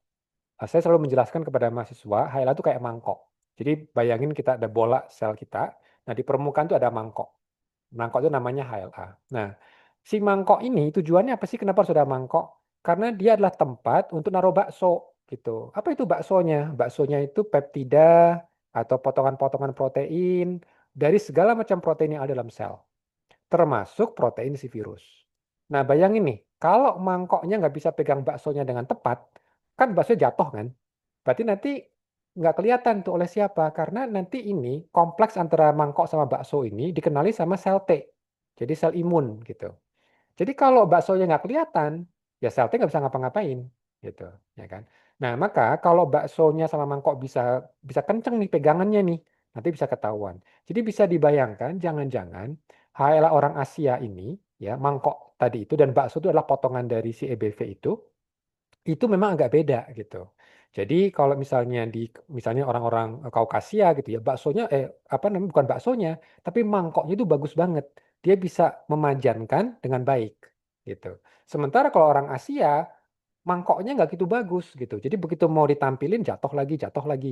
Saya selalu menjelaskan kepada mahasiswa, HLA itu kayak mangkok. Jadi bayangin kita ada bola sel kita, nah di permukaan itu ada mangkok. Mangkok itu namanya HLA. Nah, si mangkok ini tujuannya apa sih? Kenapa harus ada mangkok? Karena dia adalah tempat untuk naruh bakso gitu. Apa itu baksonya? Baksonya itu peptida atau potongan-potongan protein dari segala macam protein yang ada dalam sel, termasuk protein si virus. Nah, bayangin nih, kalau mangkoknya nggak bisa pegang baksonya dengan tepat, kan bakso jatuh kan? Berarti nanti nggak kelihatan tuh oleh siapa, karena nanti ini kompleks antara mangkok sama bakso ini dikenali sama sel T, jadi sel imun gitu. Jadi kalau baksonya nggak kelihatan, ya sel T nggak bisa ngapa-ngapain, gitu, ya kan? Nah, maka kalau baksonya sama mangkok bisa bisa kenceng nih pegangannya nih, nanti bisa ketahuan. Jadi bisa dibayangkan, jangan-jangan HLA orang Asia ini, ya mangkok tadi itu dan bakso itu adalah potongan dari si EBV itu memang agak beda gitu. Jadi kalau misalnya orang-orang Kaukasia gitu ya, baksonya apa namanya bukan baksonya, tapi mangkoknya itu bagus banget. Dia bisa memajankan dengan baik gitu. Sementara kalau orang Asia mangkoknya nggak gitu bagus gitu. Jadi begitu mau ditampilin jatuh lagi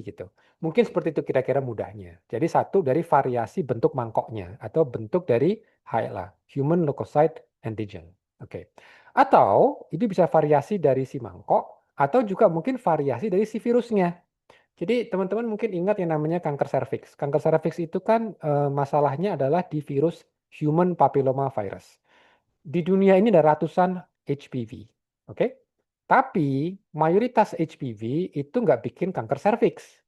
gitu. Mungkin seperti itu kira-kira mudahnya. Jadi satu dari variasi bentuk mangkoknya atau bentuk dari HLA, Human Leukocyte Antigen. Oke. Atau itu bisa variasi dari si mangkok atau juga mungkin variasi dari si virusnya. Jadi teman-teman mungkin ingat yang namanya kanker serviks. Kanker serviks itu kan masalahnya adalah di virus Human Papilloma Virus. Di dunia ini ada ratusan HPV, oke? Tapi mayoritas HPV itu nggak bikin kanker serviks.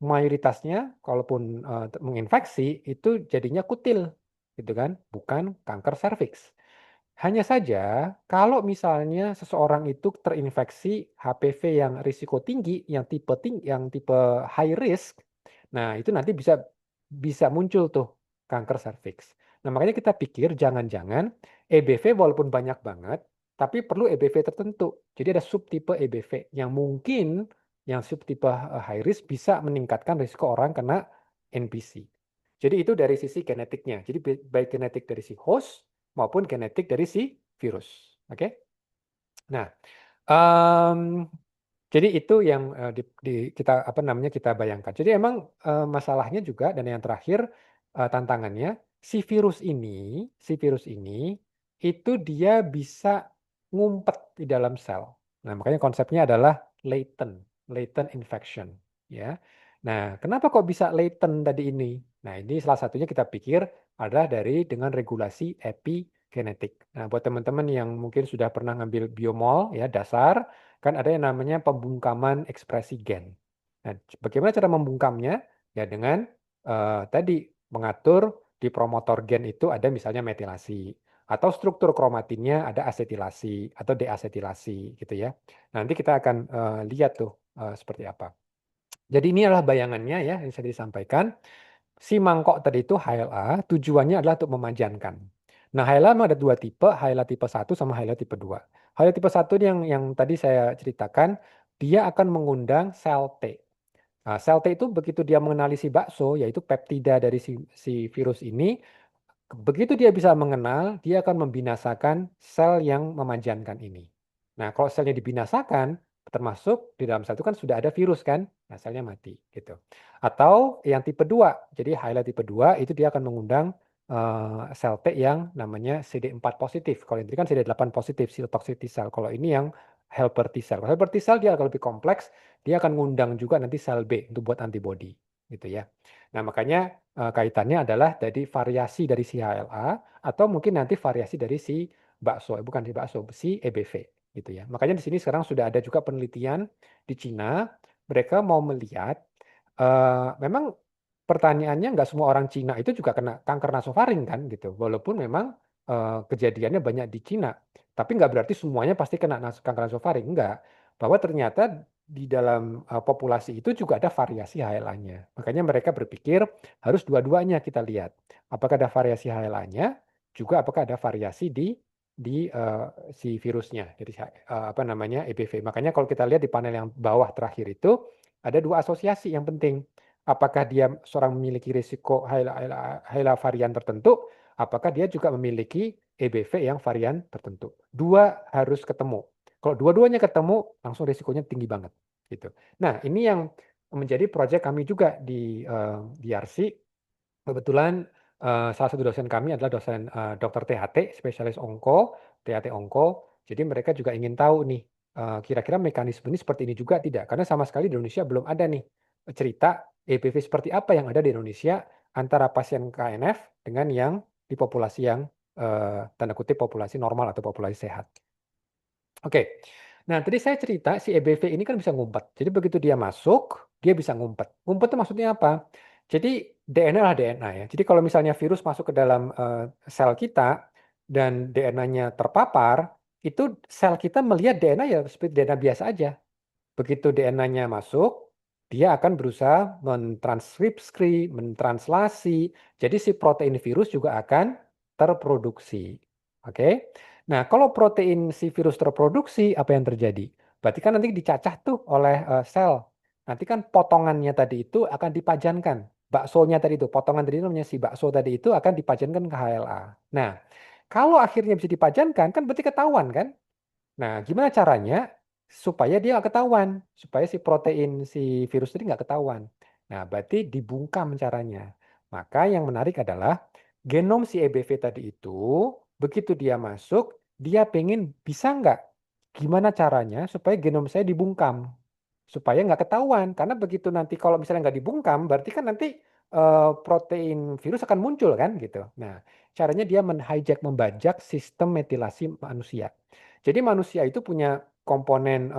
Mayoritasnya, kalaupun menginfeksi, itu jadinya kutil, gitu kan? Bukan kanker serviks. Hanya saja, kalau misalnya seseorang itu terinfeksi HPV yang risiko tinggi, yang tipe high risk, nah itu nanti bisa muncul tuh kanker serviks. Nah, makanya kita pikir jangan-jangan EBV walaupun banyak banget, tapi perlu EBV tertentu. Jadi ada subtipe EBV yang mungkin yang subtipe high risk bisa meningkatkan risiko orang kena NPC. Jadi itu dari sisi genetiknya. Jadi baik genetik dari si host maupun genetik dari si virus. Oke? Nah, em, jadi itu yang kita apa namanya kita bayangkan. Jadi emang masalahnya juga dan yang terakhir tantangannya si virus ini itu dia bisa ngumpet di dalam sel. Nah, makanya konsepnya adalah latent infection, ya. Nah, kenapa kok bisa latent tadi ini? Nah, ini salah satunya kita pikir adalah dengan regulasi epigenetik. Nah, buat teman-teman yang mungkin sudah pernah ngambil biomol ya dasar, kan ada yang namanya pembungkaman ekspresi gen. Nah, bagaimana cara membungkamnya? Ya dengan tadi mengatur di promotor gen itu ada misalnya metilasi atau struktur kromatinnya ada asetilasi atau deasetilasi gitu ya. Nanti kita akan lihat tuh seperti apa. Jadi ini adalah bayangannya ya yang saya disampaikan. Si mangkok tadi itu HLA tujuannya adalah untuk memajankan. Nah, HLA memang ada dua tipe, HLA tipe 1 sama HLA tipe 2. HLA tipe 1 yang tadi saya ceritakan, dia akan mengundang sel T. Nah, sel T itu begitu dia mengenali si bakso, yaitu peptida dari si virus ini, begitu dia bisa mengenal, dia akan membinasakan sel yang memajankan ini. Nah, kalau selnya dibinasakan, termasuk di dalam sel itu kan sudah ada virus kan, nah selnya mati gitu. Atau yang tipe 2, jadi highlight tipe 2 itu dia akan mengundang sel T yang namanya CD4 positif. Kalau ini kan CD8 positif, cytotoxic T cell. Kalau ini yang helper T cell. Kalau helper T cell dia agak lebih kompleks, dia akan mengundang juga nanti sel B untuk buat antibody gitu ya. Nah, makanya kaitannya adalah dari variasi dari si HLA atau mungkin nanti variasi dari si bakso, bukan si bakso, si EBV gitu ya. Makanya di sini sekarang sudah ada juga penelitian di Cina, mereka mau melihat memang pertanyaannya nggak semua orang Cina itu juga kena kanker nasofaring kan gitu. Walaupun memang kejadiannya banyak di Cina, tapi nggak berarti semuanya pasti kena kanker nasofaring, enggak. Bahwa ternyata di dalam populasi itu juga ada variasi HLA-nya. Makanya mereka berpikir harus dua-duanya kita lihat. Apakah ada variasi HLA-nya, juga apakah ada variasi di si virusnya, jadi apa namanya EBV. Makanya kalau kita lihat di panel yang bawah terakhir itu ada dua asosiasi yang penting. Apakah dia seorang memiliki risiko HLA varian tertentu, apakah dia juga memiliki EBV yang varian tertentu. Dua harus ketemu. Kalau dua-duanya ketemu, langsung risikonya tinggi banget. Gitu. Nah, ini yang menjadi proyek kami juga di DRC. Kebetulan salah satu dosen kami adalah dosen dokter THT, spesialis onko, THT onko. Jadi mereka juga ingin tahu nih, kira-kira mekanisme ini seperti ini juga tidak? Karena sama sekali di Indonesia belum ada nih cerita EBV seperti apa yang ada di Indonesia antara pasien KNF dengan yang di populasi yang tanda kutip populasi normal atau populasi sehat. Oke. Nah, tadi saya cerita si EBV ini kan bisa ngumpet. Jadi begitu dia masuk, dia bisa ngumpet. Ngumpet itu maksudnya apa? Jadi DNA lah DNA ya. Jadi kalau misalnya virus masuk ke dalam sel kita dan DNA-nya terpapar, itu sel kita melihat DNA ya seperti DNA biasa aja. Begitu DNA-nya masuk, dia akan berusaha mentranskripsi, mentranslasi. Jadi si protein virus juga akan terproduksi. Oke. Nah, kalau protein si virus terproduksi, apa yang terjadi? Berarti kan nanti dicacah tuh oleh sel. Nanti kan potongannya tadi itu akan dipajankan. Baksonya tadi itu, potongan tadi itu namanya si bakso tadi itu akan dipajankan ke HLA. Nah, kalau akhirnya bisa dipajankan, kan berarti ketahuan kan? Nah, gimana caranya supaya dia nggak ketahuan, supaya si protein si virus tadi nggak ketahuan. Nah, berarti dibungkam caranya. Maka yang menarik adalah genom si EBV tadi itu, begitu dia masuk, dia pengen bisa nggak gimana caranya supaya genom saya dibungkam, supaya nggak ketahuan. Karena begitu nanti kalau misalnya nggak dibungkam, berarti kan nanti protein virus akan muncul kan gitu. Nah, caranya dia men-hijack, membajak sistem metilasi manusia. Jadi manusia itu punya komponen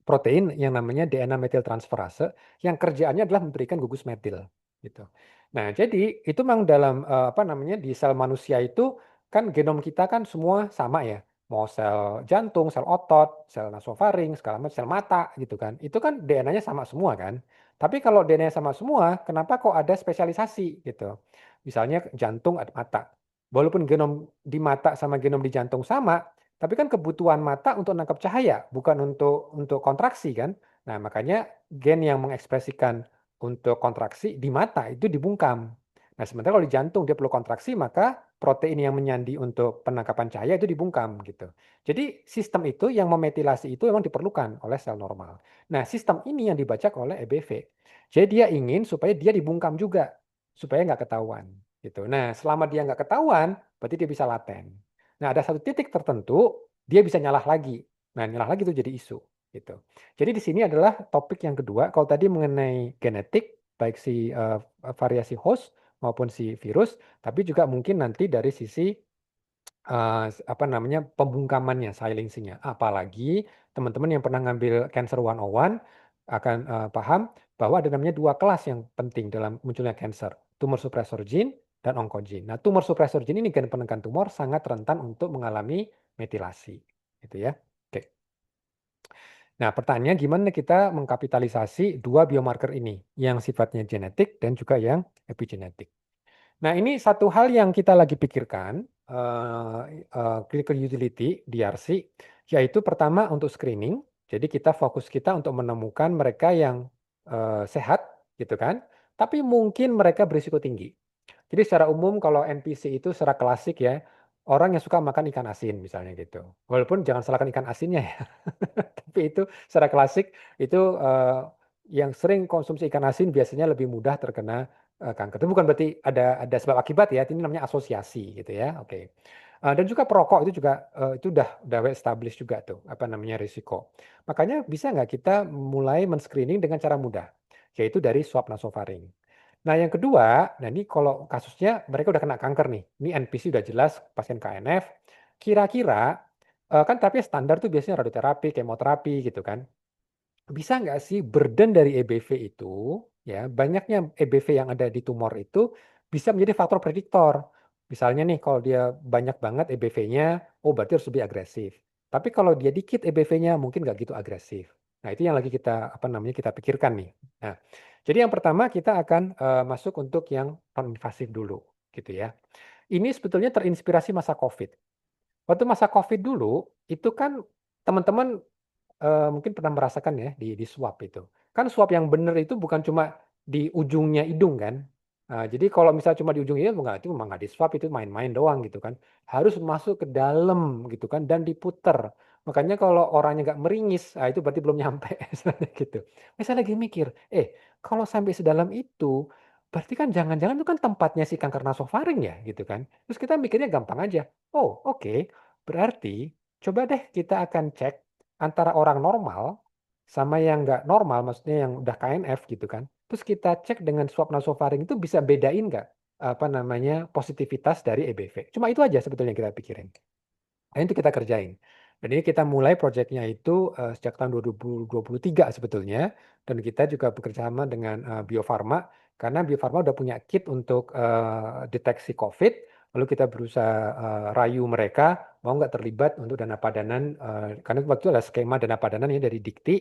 protein yang namanya DNA metiltransferase yang kerjaannya adalah memberikan gugus metil gitu. Nah, jadi itu memang dalam apa namanya di sel manusia itu kan genom kita kan semua sama ya. Mau sel jantung, sel otot, sel nasofaring, segala macam, sel mata gitu kan. Itu kan DNA-nya sama semua kan. Tapi kalau DNA-nya sama semua, kenapa kok ada spesialisasi gitu? Misalnya jantung ada mata. Walaupun genom di mata sama genom di jantung sama, tapi kan kebutuhan mata untuk menangkap cahaya, bukan untuk kontraksi kan. Nah, makanya gen yang mengekspresikan untuk kontraksi di mata itu dibungkam. Nah, sementara kalau di jantung dia perlu kontraksi, maka protein yang menyandi untuk penangkapan cahaya itu dibungkam gitu. Jadi sistem itu yang memetilasi itu memang diperlukan oleh sel normal. Nah, sistem ini yang dibaca oleh EBV. Jadi dia ingin supaya dia dibungkam juga, supaya nggak ketahuan gitu. Nah, selama dia nggak ketahuan, berarti dia bisa laten. Nah, ada satu titik tertentu dia bisa nyalah lagi. Nah, nyalah lagi itu jadi isu gitu. Jadi di sini adalah topik yang kedua. Kalau tadi mengenai genetik, baik si variasi host maupun si virus, tapi juga mungkin nanti dari sisi apa namanya pembungkamannya, silencingnya. Apalagi teman-teman yang pernah ngambil Cancer 101 akan paham bahwa ada namanya dua kelas yang penting dalam munculnya cancer, tumor suppressor gene dan oncogene. Nah, tumor suppressor gene ini gen penekan tumor sangat rentan untuk mengalami metilasi, gitu ya. Oke. Nah, pertanyaannya gimana kita mengkapitalisasi dua biomarker ini, yang sifatnya genetik dan juga yang epigenetik. Nah, ini satu hal yang kita lagi pikirkan, clinical utility, DRC, yaitu pertama untuk screening. Jadi kita fokus kita untuk menemukan mereka yang sehat, gitu kan. Tapi mungkin mereka berisiko tinggi. Jadi secara umum kalau NPC itu secara klasik ya, orang yang suka makan ikan asin misalnya gitu. Walaupun jangan salahkan ikan asinnya ya. Tapi itu secara klasik itu yang sering konsumsi ikan asin biasanya lebih mudah terkena kanker. Itu bukan berarti ada sebab akibat ya, ini namanya asosiasi gitu ya. Oke. Dan juga perokok itu juga itu udah well established juga tuh apa namanya risiko. Makanya bisa nggak kita mulai men-screening dengan cara mudah, yaitu dari swab nasofaring. Nah, yang kedua, nah ini kalau kasusnya mereka udah kena kanker nih. Ini NPC udah jelas pasien KNF. Kira-kira kan tapi standar tuh biasanya radioterapi, kemoterapi gitu kan. Bisa nggak sih burden dari EBV itu, ya banyaknya EBV yang ada di tumor itu bisa menjadi faktor prediktor. Misalnya nih kalau dia banyak banget EBV-nya, oh berarti harus lebih agresif. Tapi kalau dia dikit EBV-nya mungkin nggak gitu agresif. Nah itu yang lagi kita apa namanya kita pikirkan nih. Nah jadi yang pertama kita akan masuk untuk yang non-invasif dulu, gitu ya. Ini sebetulnya terinspirasi masa COVID. Waktu masa COVID dulu itu kan teman-teman mungkin pernah merasakan ya di swab itu. Kan swab yang benar itu bukan cuma di ujungnya hidung kan. Jadi kalau misalnya cuma di ujung hidung itu memang nggak di swab, itu main-main doang gitu kan. Harus masuk ke dalam gitu kan dan diputer. Makanya kalau orangnya nggak meringis, itu berarti belum nyampe misalnya gitu. Saya lagi mikir, kalau sampai sedalam itu berarti kan jangan-jangan itu kan tempatnya si kanker nasofaring ya gitu kan. Terus kita mikirnya gampang aja. Oh, oke. Berarti coba deh kita akan cek antara orang normal sama yang nggak normal, maksudnya yang udah KNF gitu kan. Terus kita cek dengan swab nasofaring itu bisa bedain nggak? positivitas dari EBV. Cuma itu aja sebetulnya yang kita pikirin. Nah, itu kita kerjain. Dan ini kita mulai proyeknya itu sejak tahun 2023 sebetulnya. Dan kita juga bekerja sama dengan Bio Farma, karena Bio Farma udah punya kit untuk deteksi COVID. Lalu kita berusaha rayu mereka mau nggak terlibat untuk dana padanan, karena waktu itu ada skema dana padanan ya dari Dikti.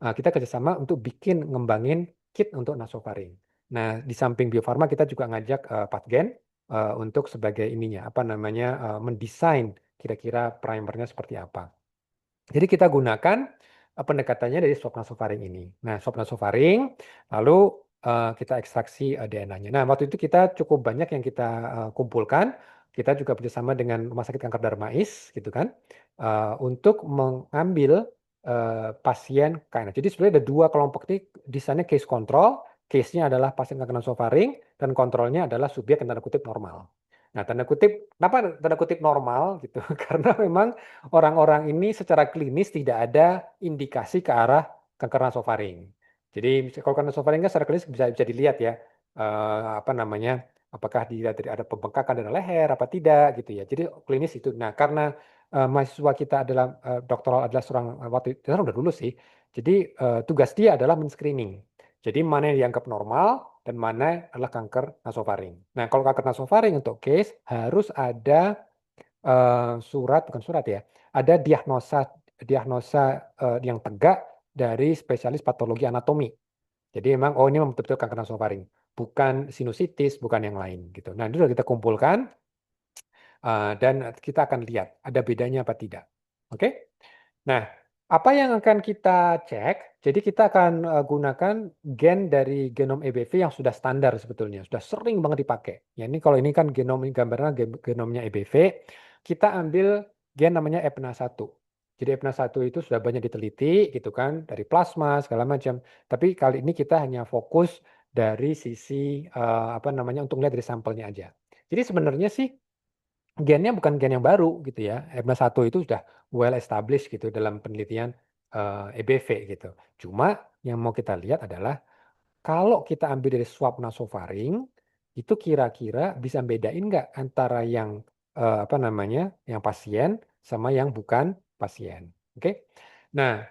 Kita kerjasama untuk ngembangin kit untuk nasofaring. Nah, di samping Bio Farma kita juga ngajak Patgen untuk sebagai mendesain kira-kira primernya seperti apa. Jadi kita gunakan pendekatannya dari swab nasofaring ini. Nah, swab nasofaring, lalu kita ekstraksi DNA-nya. Nah, waktu itu kita cukup banyak yang kita kumpulkan. Kita juga bekerjasama dengan Rumah Sakit Kanker Darmais, gitu kan, untuk mengambil pasien KNF. Jadi sebenarnya ada dua kelompok ini, desainnya case control. Case-nya adalah pasien kanker nasofaring, dan kontrolnya adalah subjek yang tanda kutip normal. Nah, kenapa tanda kutip normal gitu? Karena memang orang-orang ini secara klinis tidak ada indikasi ke arah kanker nasofaring. Jadi kalau kanker nasofaring kan secara klinis bisa dilihat ya, apakah dia ada pembengkakan dari leher apa tidak gitu ya. Jadi klinis itu. Nah, karena mahasiswa kita adalah doktoral adalah seorang waktu itu udah lulus sih. Jadi tugas dia adalah men-screening. Jadi mana yang dianggap normal dan mana adalah kanker nasofaring. Nah, kalau kanker nasofaring untuk case harus ada bukan surat ya, ada diagnosa yang tegak dari spesialis patologi anatomi. Jadi memang ini betul-betul kanker nasofaring, bukan sinusitis, bukan yang lain gitu. Nah, itu sudah kita kumpulkan dan kita akan lihat ada bedanya apa tidak. Oke? Nah, apa yang akan kita cek? Jadi kita akan gunakan gen dari genom EBV yang sudah standar sebetulnya, sudah sering banget dipakai. Ya, ini kalau ini kan gambarnya genomnya EBV, kita ambil gen namanya EPNA1. Jadi EPNA1 itu sudah banyak diteliti gitu kan, dari plasma segala macam. Tapi kali ini kita hanya fokus dari sisi untuk lihat dari sampelnya aja. Jadi sebenarnya sih gennya bukan gen yang baru gitu ya. EPNA1 itu sudah well established gitu dalam penelitian EBV gitu. Cuma yang mau kita lihat adalah kalau kita ambil dari swab nasofaring, itu kira-kira bisa bedain nggak antara yang yang pasien sama yang bukan pasien. Oke? Nah,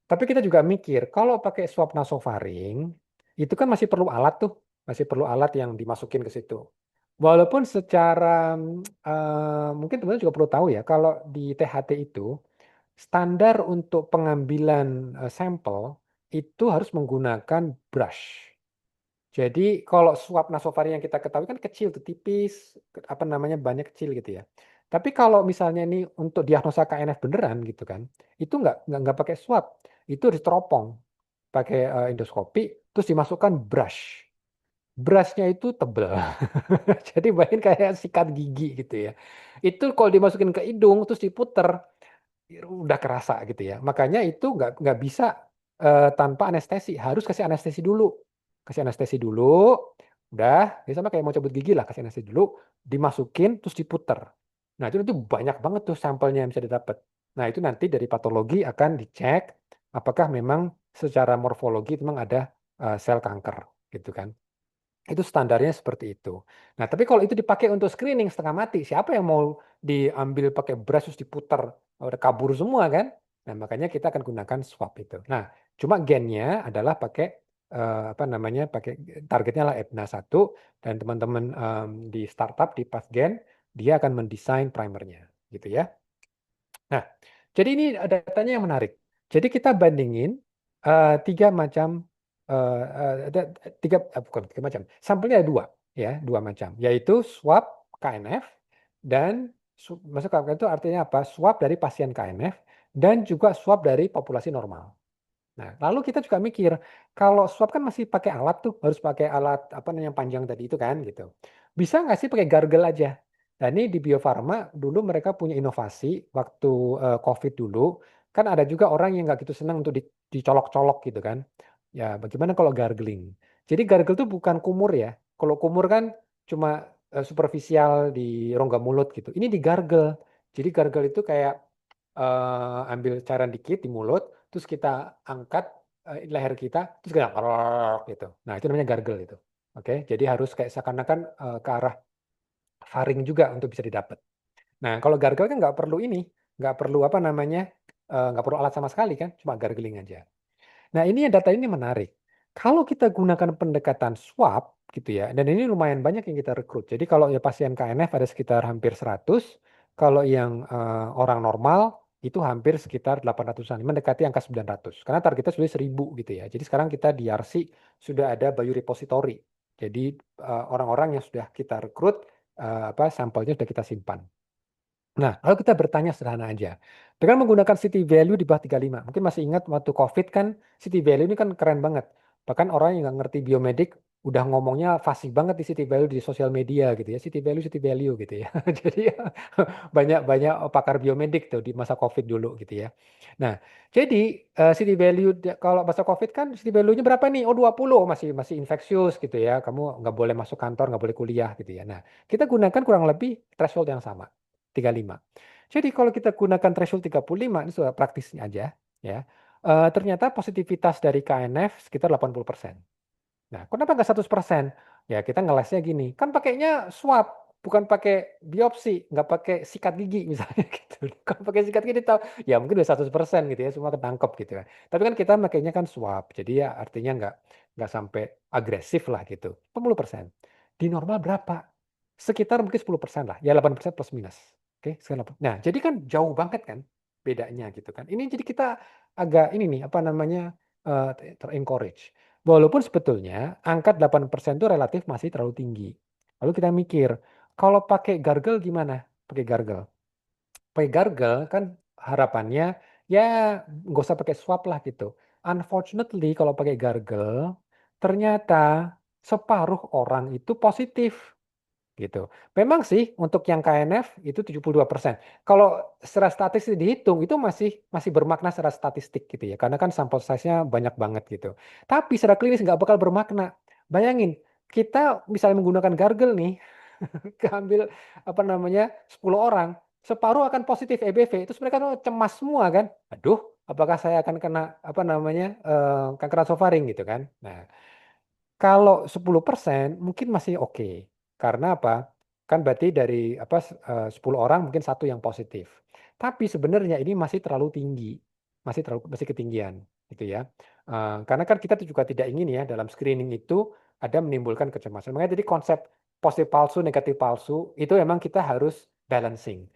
tapi kita juga mikir kalau pakai swab nasofaring itu kan masih perlu alat tuh, masih perlu alat yang dimasukin ke situ. Walaupun secara mungkin teman-teman juga perlu tahu ya, kalau di THT itu standar untuk pengambilan sampel itu harus menggunakan brush. Jadi kalau swab nasofaring yang kita ketahui kan kecil tuh, tipis, banyak kecil gitu ya. Tapi kalau misalnya ini untuk diagnosa KNF beneran gitu kan, itu nggak pakai swab, itu diteropong pakai endoskopi, terus dimasukkan brush. Brushnya itu tebel, jadi bayangin kayak sikat gigi gitu ya. Itu kalau dimasukin ke hidung terus diputer, udah kerasa gitu ya. Makanya itu nggak bisa tanpa anestesi, harus kasih anestesi dulu. Kasih anestesi dulu, udah, ini sama kayak mau cabut gigi lah, kasih anestesi dulu, dimasukin terus diputer. Nah, itu banyak banget tuh sampelnya yang bisa didapat. Nah, itu nanti dari patologi akan dicek apakah memang secara morfologi memang ada sel kanker gitu kan. Itu standarnya seperti itu. Nah, tapi kalau itu dipakai untuk screening setengah mati, siapa yang mau diambil pakai brush terus diputer? Udah kabur semua kan? Nah, makanya kita akan gunakan swab itu. Nah, cuma gennya adalah pakai pakai targetnya lah EPNA1, dan teman-teman di startup di Pathgen dia akan mendesain primernya gitu ya. Nah, jadi ini datanya yang menarik. Jadi kita bandingin tiga macam bukan tiga macam. Sampelnya ada dua macam, yaitu swab KNF dan masuk KNF itu artinya apa? Swab dari pasien KNF dan juga swab dari populasi normal. Nah, lalu kita juga mikir, kalau swab kan masih pakai alat tuh, harus pakai alat yang panjang tadi itu kan gitu. Bisa nggak sih pakai gargle aja? Nah, ini di Bio Farma dulu mereka punya inovasi waktu COVID dulu, kan ada juga orang yang nggak gitu senang untuk dicolok-colok gitu kan. Ya, bagaimana kalau gargling? Jadi gargle tuh bukan kumur ya. Kalau kumur kan cuma superficial di rongga mulut gitu. Ini di gargle. Jadi gargle itu kayak ambil cairan dikit di mulut, terus kita angkat leher kita, terus kita gitu. Nah, itu namanya gargle itu. Oke, jadi harus kayak seakan-akan ke arah faring juga untuk bisa didapat. Nah, kalau gargle kan nggak perlu ini, nggak perlu apa namanya, nggak perlu alat sama sekali kan, cuma gargling aja. Nah, ini data ini menarik. Kalau kita gunakan pendekatan swab gitu ya, dan ini lumayan banyak yang kita rekrut. Jadi kalau ya pasien KNF ada sekitar hampir 100, kalau yang orang normal itu hampir sekitar 800-an, mendekati angka 900. Karena targetnya sudah 1000 gitu ya. Jadi sekarang kita di RC sudah ada biorepository. Jadi orang-orang yang sudah kita rekrut, sampelnya sudah kita simpan. Nah, kalau kita bertanya sederhana aja, dengan menggunakan city value di bawah 35, mungkin masih ingat waktu COVID kan city value ini kan keren banget. Bahkan orang yang nggak ngerti biomedik udah ngomongnya fasih banget di city value di sosial media gitu ya, city value gitu ya. Jadi banyak pakar biomedik tuh di masa COVID dulu gitu ya. Nah, jadi city value kalau masa COVID kan city value-nya berapa nih? Oh 20, masih infeksius gitu ya. Kamu nggak boleh masuk kantor, nggak boleh kuliah gitu ya. Nah, kita gunakan kurang lebih threshold yang sama. 35. Jadi kalau kita gunakan threshold 35, ini sudah praktisnya aja ya. Ternyata positivitas dari KNF sekitar 80%. Nah, kenapa nggak 100%? Ya kita ngelesnya gini, kan pakainya swab, bukan pakai biopsi, nggak pakai sikat gigi misalnya gitu. Kalau pakai sikat gigi tahu, ya mungkin udah 100% gitu ya, semua ketangkep gitu ya. Tapi kan kita pakainya kan swab, jadi ya artinya nggak sampai agresif lah gitu. 40%. Di normal berapa? Sekitar mungkin 10% lah, ya 8% plus minus. Oke, sekian 8. Nah, jadi kan jauh banget kan bedanya gitu kan. Ini jadi kita agak ini nih, apa namanya, ter-encourage. Walaupun sebetulnya angka 8% itu relatif masih terlalu tinggi. Lalu kita mikir, kalau pakai gargle gimana? Pakai gargle. Pakai gargle kan harapannya ya nggak usah pakai swab lah gitu. Unfortunately kalau pakai gargle ternyata separuh orang itu positif gitu. Memang sih untuk yang KNF itu 72%. Kalau secara statistik dihitung itu masih bermakna secara statistik gitu ya. Karena kan sampel size-nya banyak banget gitu. Tapi secara klinis nggak bakal bermakna. Bayangin, kita misalnya menggunakan gargle nih, keambil apa namanya 10 orang, separuh akan positif EBV. Terus mereka tuh cemas semua kan. Aduh, apakah saya akan kena apa namanya kanker nasofaring gitu kan. Nah, kalau 10% mungkin masih oke. Karena apa? Kan berarti dari 10 orang mungkin satu yang positif. Tapi sebenarnya ini masih terlalu tinggi. Masih ketinggian gitu ya. Karena kan kita juga tidak ingin ya dalam screening itu ada menimbulkan kecemasan. Makanya jadi konsep positif palsu, negatif palsu itu memang kita harus balancing.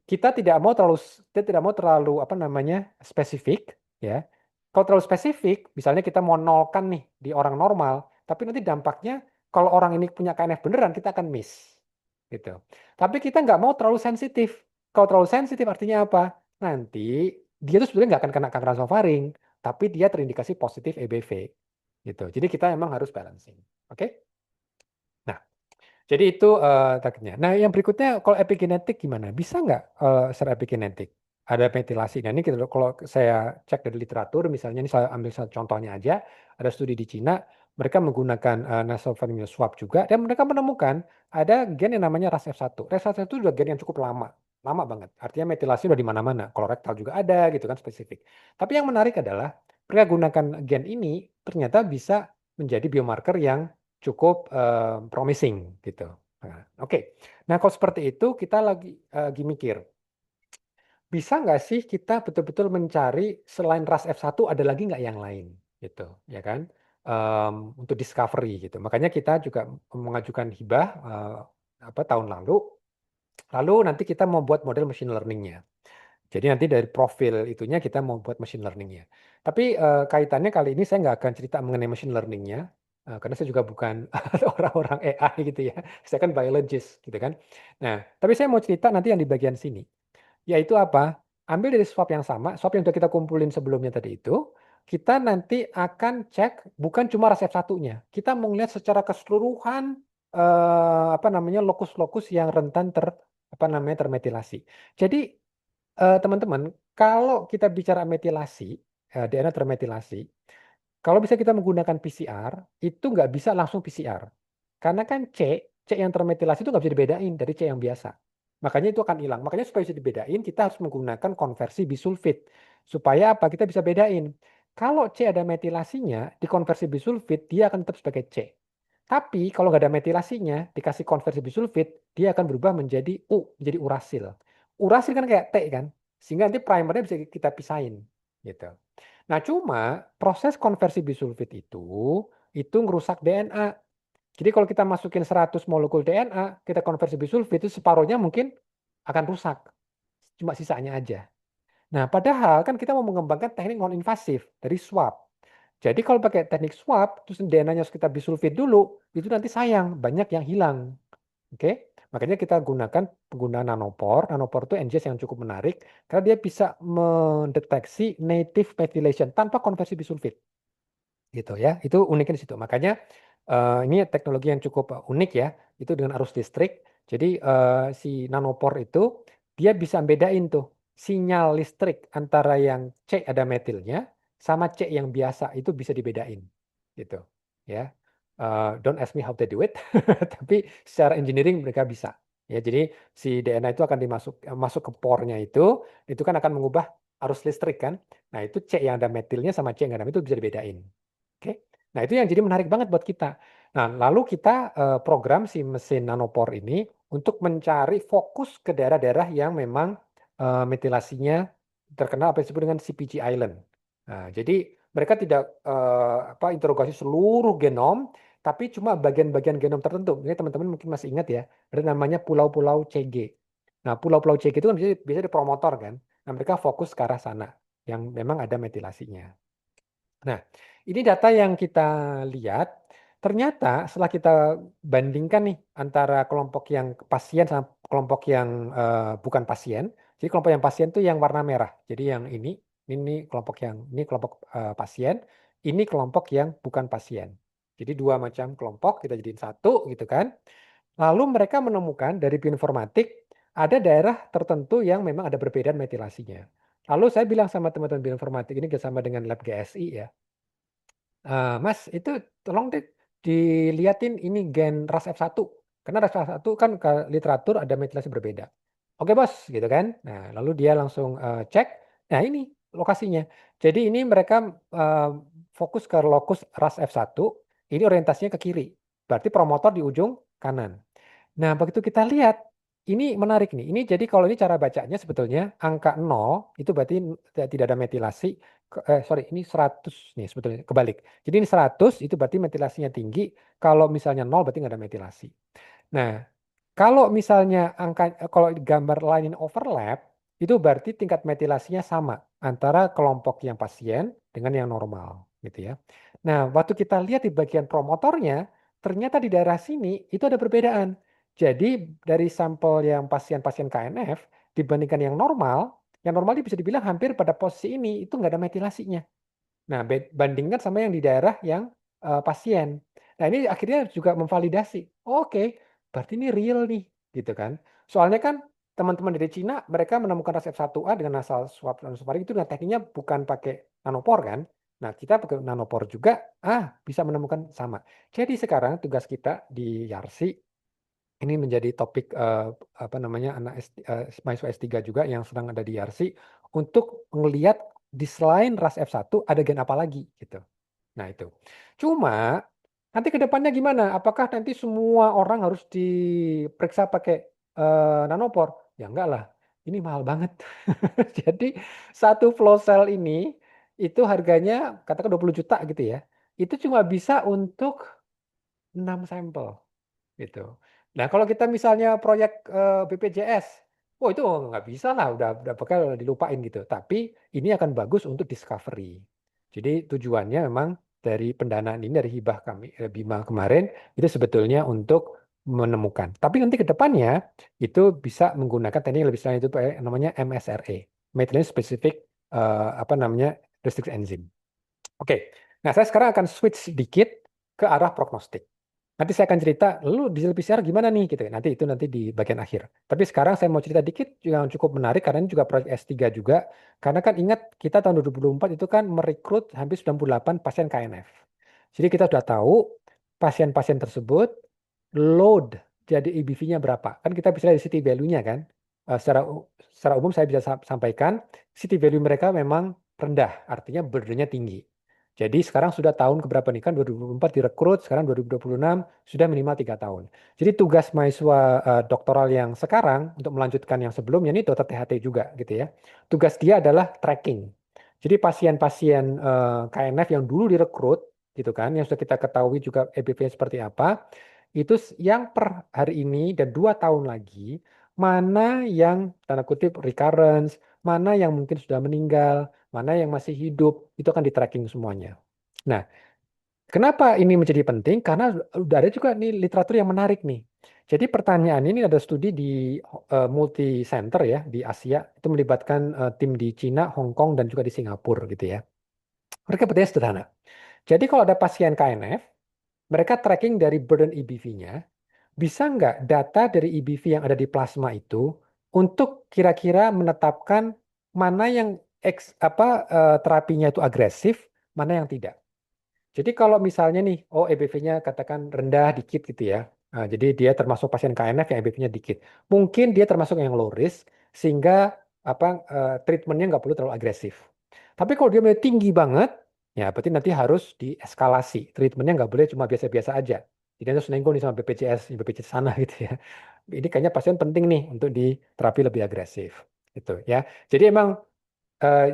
Kita tidak mau terlalu apa namanya spesifik ya. Kalau terlalu spesifik, misalnya kita mau nolkan nih di orang normal, tapi nanti dampaknya kalau orang ini punya KNF beneran kita akan miss gitu. Tapi kita nggak mau terlalu sensitif. Kalau terlalu sensitif artinya apa? Nanti dia tuh sebenarnya nggak akan kena kanker nasofaring, tapi dia terindikasi positif EBV gitu. Jadi kita emang harus balancing. Oke? Nah, jadi itu targetnya. Nah, yang berikutnya kalau epigenetik gimana? Bisa nggak secara epigenetik? Ada metilasi. Nah, ini kalau saya cek dari literatur, misalnya ini saya ambil satu contohnya aja, ada studi di Cina, mereka menggunakan nasopharyngeal swab juga, dan mereka menemukan ada gen yang namanya RAS-F1. RAS-F1 itu juga gen yang cukup lama banget. Artinya metilasi udah di mana-mana. Kolorektal juga ada, gitu kan spesifik. Tapi yang menarik adalah mereka gunakan gen ini ternyata bisa menjadi biomarker yang cukup promising gitu. Nah, oke. Nah, kalau seperti itu kita lagi mikir, bisa nggak sih kita betul-betul mencari selain RAS F1 ada lagi nggak yang lain gitu, ya kan? Untuk discovery gitu. Makanya kita juga mengajukan hibah tahun lalu. Lalu nanti kita mau buat model machine learning-nya. Jadi nanti dari profil itunya kita mau buat machine learning-nya. Tapi kaitannya kali ini saya nggak akan cerita mengenai machine learning-nya, karena saya juga bukan orang-orang AI gitu ya. Saya kan biologist gitu kan. Nah, tapi saya mau cerita nanti yang di bagian sini. Yaitu apa? Ambil dari swab yang sama, swab yang sudah kita kumpulin sebelumnya tadi itu, kita nanti akan cek bukan cuma resep satunya. Kita mau lihat secara keseluruhan lokus-lokus yang rentan termetilasi. Jadi teman-teman, kalau kita bicara metilasi, DNA termetilasi, kalau bisa kita menggunakan PCR, itu nggak bisa langsung PCR. Karena kan C yang termetilasi itu nggak bisa dibedain dari C yang biasa. Makanya itu akan hilang. Makanya supaya bisa dibedain, kita harus menggunakan konversi bisulfit. Supaya apa? Kita bisa bedain. Kalau C ada metilasinya, di konversi bisulfit, dia akan tetap sebagai C. Tapi kalau nggak ada metilasinya, dikasih konversi bisulfit, dia akan berubah menjadi menjadi urasil. Urasil kan kayak T kan, sehingga nanti primernya bisa kita pisahin gitu. Nah, cuma proses konversi bisulfit itu ngerusak DNA. Jadi kalau kita masukin 100 molekul DNA, kita konversi bisulfit itu separuhnya mungkin akan rusak. Cuma sisanya aja. Nah, padahal kan kita mau mengembangkan teknik non-invasif dari swab. Jadi kalau pakai teknik swab, terus DNA-nya kita bisulfit dulu, itu nanti sayang, banyak yang hilang. Oke, makanya kita gunakan penggunaan nanopore. Nanopore itu NGS yang cukup menarik, karena dia bisa mendeteksi native methylation tanpa konversi bisulfit. Gitu ya, itu uniknya di situ. Makanya ini teknologi yang cukup unik ya, itu dengan arus listrik. Jadi si nanopore itu dia bisa bedain tuh sinyal listrik antara yang C ada metilnya sama C yang biasa itu bisa dibedain gitu ya. Don't ask me how they do it, tapi secara engineering mereka bisa ya. Jadi si DNA itu akan masuk ke pore-nya itu kan akan mengubah arus listrik kan. Nah itu C yang ada metilnya sama C yang ada metil itu bisa dibedain. Oke. Nah, itu yang jadi menarik banget buat kita. Nah, lalu kita program si mesin nanopore ini untuk mencari fokus ke daerah-daerah yang memang metilasinya terkenal apa yang disebut dengan CpG island. Nah, jadi mereka tidak interogasi seluruh genom, tapi cuma bagian-bagian genom tertentu. Ini teman-teman mungkin masih ingat ya, ada namanya pulau-pulau CG. Nah, pulau-pulau CG itu kan bisa di promotor kan. Nah, mereka fokus ke arah sana yang memang ada metilasinya. Nah, ini data yang kita lihat, ternyata setelah kita bandingkan nih antara kelompok yang pasien sama kelompok yang bukan pasien. Jadi kelompok yang pasien itu yang warna merah. Jadi yang ini kelompok yang ini kelompok pasien, ini kelompok yang bukan pasien. Jadi dua macam kelompok kita jadiin satu gitu kan. Lalu mereka menemukan dari bioinformatik ada daerah tertentu yang memang ada perbedaan metilasinya. Lalu saya bilang sama teman-teman bioinformatik ini bersama dengan lab GSI ya. Mas, itu tolong deh diliatin ini gen ras F1. Karena ras F1 kan ke literatur ada metilasi berbeda. Oke bos, gitu kan. Nah, lalu dia langsung cek. Nah ini lokasinya. Jadi ini mereka fokus ke lokus ras F1. Ini orientasinya ke kiri. Berarti promotor di ujung kanan. Nah, begitu kita lihat, ini menarik nih. Ini jadi kalau ini cara bacanya sebetulnya angka 0 itu berarti tidak ada metilasi. Sorry, ini 100 nih sebetulnya kebalik. Jadi ini 100 itu berarti metilasinya tinggi. Kalau misalnya 0 berarti nggak ada metilasi. Nah, kalau misalnya kalau gambar line overlap, itu berarti tingkat metilasinya sama antara kelompok yang pasien dengan yang normal, gitu ya. Nah, waktu kita lihat di bagian promotornya, ternyata di daerah sini itu ada perbedaan. Jadi dari sampel yang pasien-pasien KNF dibandingkan yang normal ini bisa dibilang hampir pada posisi ini itu nggak ada metilasinya. Nah, bandingkan sama yang di daerah yang pasien. Nah, ini akhirnya juga memvalidasi. Oke, berarti ini real nih, gitu kan. Soalnya kan teman-teman dari Cina, mereka menemukan ras F1A dengan asal swab nanosofaring itu, nah tekniknya bukan pakai nanopor kan. Nah, kita pakai nanopor juga, bisa menemukan sama. Jadi sekarang tugas kita di YARSI, ini menjadi topik mahasiswa S3 juga yang sedang ada di YARSI, untuk melihat di selain ras F1 ada gen apa lagi gitu. Nah itu. Cuma nanti ke depannya gimana? Apakah nanti semua orang harus diperiksa pakai nanopor? Ya enggak lah. Ini mahal banget. Jadi satu flow cell ini itu harganya katakan 20 juta gitu ya. Itu cuma bisa untuk 6 sampel gitu. Nah, kalau kita misalnya proyek BPJS, itu nggak bisa lah, udah bakal dilupain gitu. Tapi ini akan bagus untuk discovery. Jadi tujuannya memang dari pendanaan ini dari hibah kami Bima kemarin itu sebetulnya untuk menemukan. Tapi nanti ke depannya itu bisa menggunakan teknik lebih selain itu namanya MSRE, Methylene Specific Restrict Enzyme. Oke. Nah, saya sekarang akan switch sedikit ke arah prognostik. Nanti saya akan cerita, lalu digital PCR gimana nih gitu. Nanti di bagian akhir. Tapi sekarang saya mau cerita dikit yang cukup menarik karena ini juga proyek S3 juga. Karena kan ingat kita tahun 2024 itu kan merekrut hampir 98 pasien KNF. Jadi kita sudah tahu pasien-pasien tersebut load jadi EBV-nya berapa. Kan kita bisa lihat di city value-nya kan. Secara umum saya bisa sampaikan city value mereka memang rendah, artinya burden-nya tinggi. Jadi sekarang sudah tahun keberapa nih kan 2024 direkrut, sekarang 2026 sudah minimal 3 tahun. Jadi tugas mahasiswa doktoral yang sekarang untuk melanjutkan yang sebelumnya ini dokter THT juga gitu ya. Tugas dia adalah tracking. Jadi pasien-pasien KNF yang dulu direkrut gitu kan, yang sudah kita ketahui juga EBV seperti apa, itu yang per hari ini dan 2 tahun lagi mana yang tanda kutip recurrence, mana yang mungkin sudah meninggal, mana yang masih hidup, itu akan di-tracking semuanya. Nah, kenapa ini menjadi penting? Karena udah ada juga nih literatur yang menarik nih. Jadi pertanyaan ini ada studi di multi center ya di Asia, itu melibatkan tim di Cina, Hong Kong, dan juga di Singapura gitu ya. Mereka bertanya sederhana. Jadi kalau ada pasien KNF, mereka tracking dari burden EBV-nya, bisa nggak data dari EBV yang ada di plasma itu untuk kira-kira menetapkan mana yang terapinya itu agresif, mana yang tidak. Jadi kalau misalnya nih, oh EBV-nya katakan rendah dikit gitu ya. Nah, jadi dia termasuk pasien KNF yang EBV-nya dikit. Mungkin dia termasuk yang low risk sehingga treatmentnya nggak perlu terlalu agresif. Tapi kalau dia tinggi banget, ya berarti nanti harus dieskalasi. Treatmentnya nggak boleh cuma biasa-biasa aja. Jadi harus nengok nih sama BPJS sana gitu ya. Ini kayaknya pasien penting nih untuk diterapi lebih agresif. Gitu ya. Jadi emang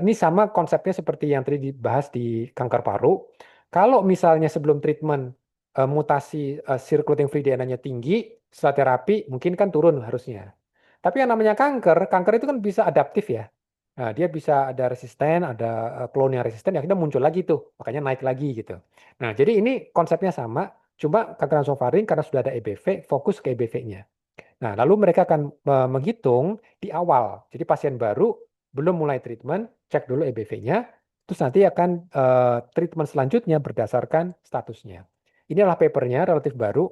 ini sama konsepnya seperti yang tadi dibahas di kanker paru. Kalau misalnya sebelum treatment mutasi circulating free DNA-nya tinggi, setelah terapi mungkin kan turun harusnya. Tapi yang namanya kanker, kanker itu kan bisa adaptif ya. Nah, dia bisa ada resisten, ada klon yang resisten, ya kita muncul lagi tuh, makanya naik lagi gitu. Nah, jadi ini konsepnya sama, cuma kanker nasofaring karena sudah ada EBV, fokus ke EBV-nya. Nah, lalu mereka akan menghitung di awal. Jadi pasien baru belum mulai treatment, cek dulu EBV-nya, terus nanti akan treatment selanjutnya berdasarkan statusnya. Ini adalah papernya relatif baru.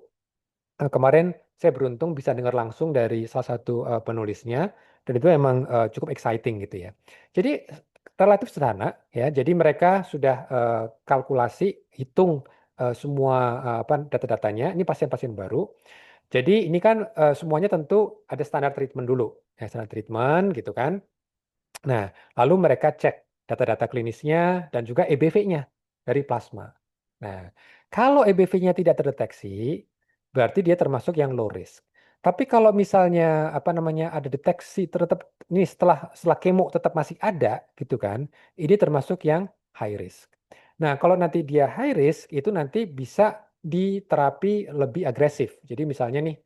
Kemarin saya beruntung bisa dengar langsung dari salah satu penulisnya, dan itu memang cukup exciting gitu ya. Jadi relatif sederhana ya. Jadi mereka sudah kalkulasi, hitung semua data-datanya. Ini pasien-pasien baru. Jadi ini kan semuanya tentu ada standar treatment dulu. Ya, standar treatment gitu kan. Nah, lalu mereka cek data-data klinisnya dan juga EBV-nya dari plasma. Nah, kalau EBV-nya tidak terdeteksi, berarti dia termasuk yang low risk. Tapi kalau misalnya ada deteksi tetap ini setelah kemo tetap masih ada gitu kan, ini termasuk yang high risk. Nah, kalau nanti dia high risk itu nanti bisa diterapi lebih agresif. Jadi misalnya nih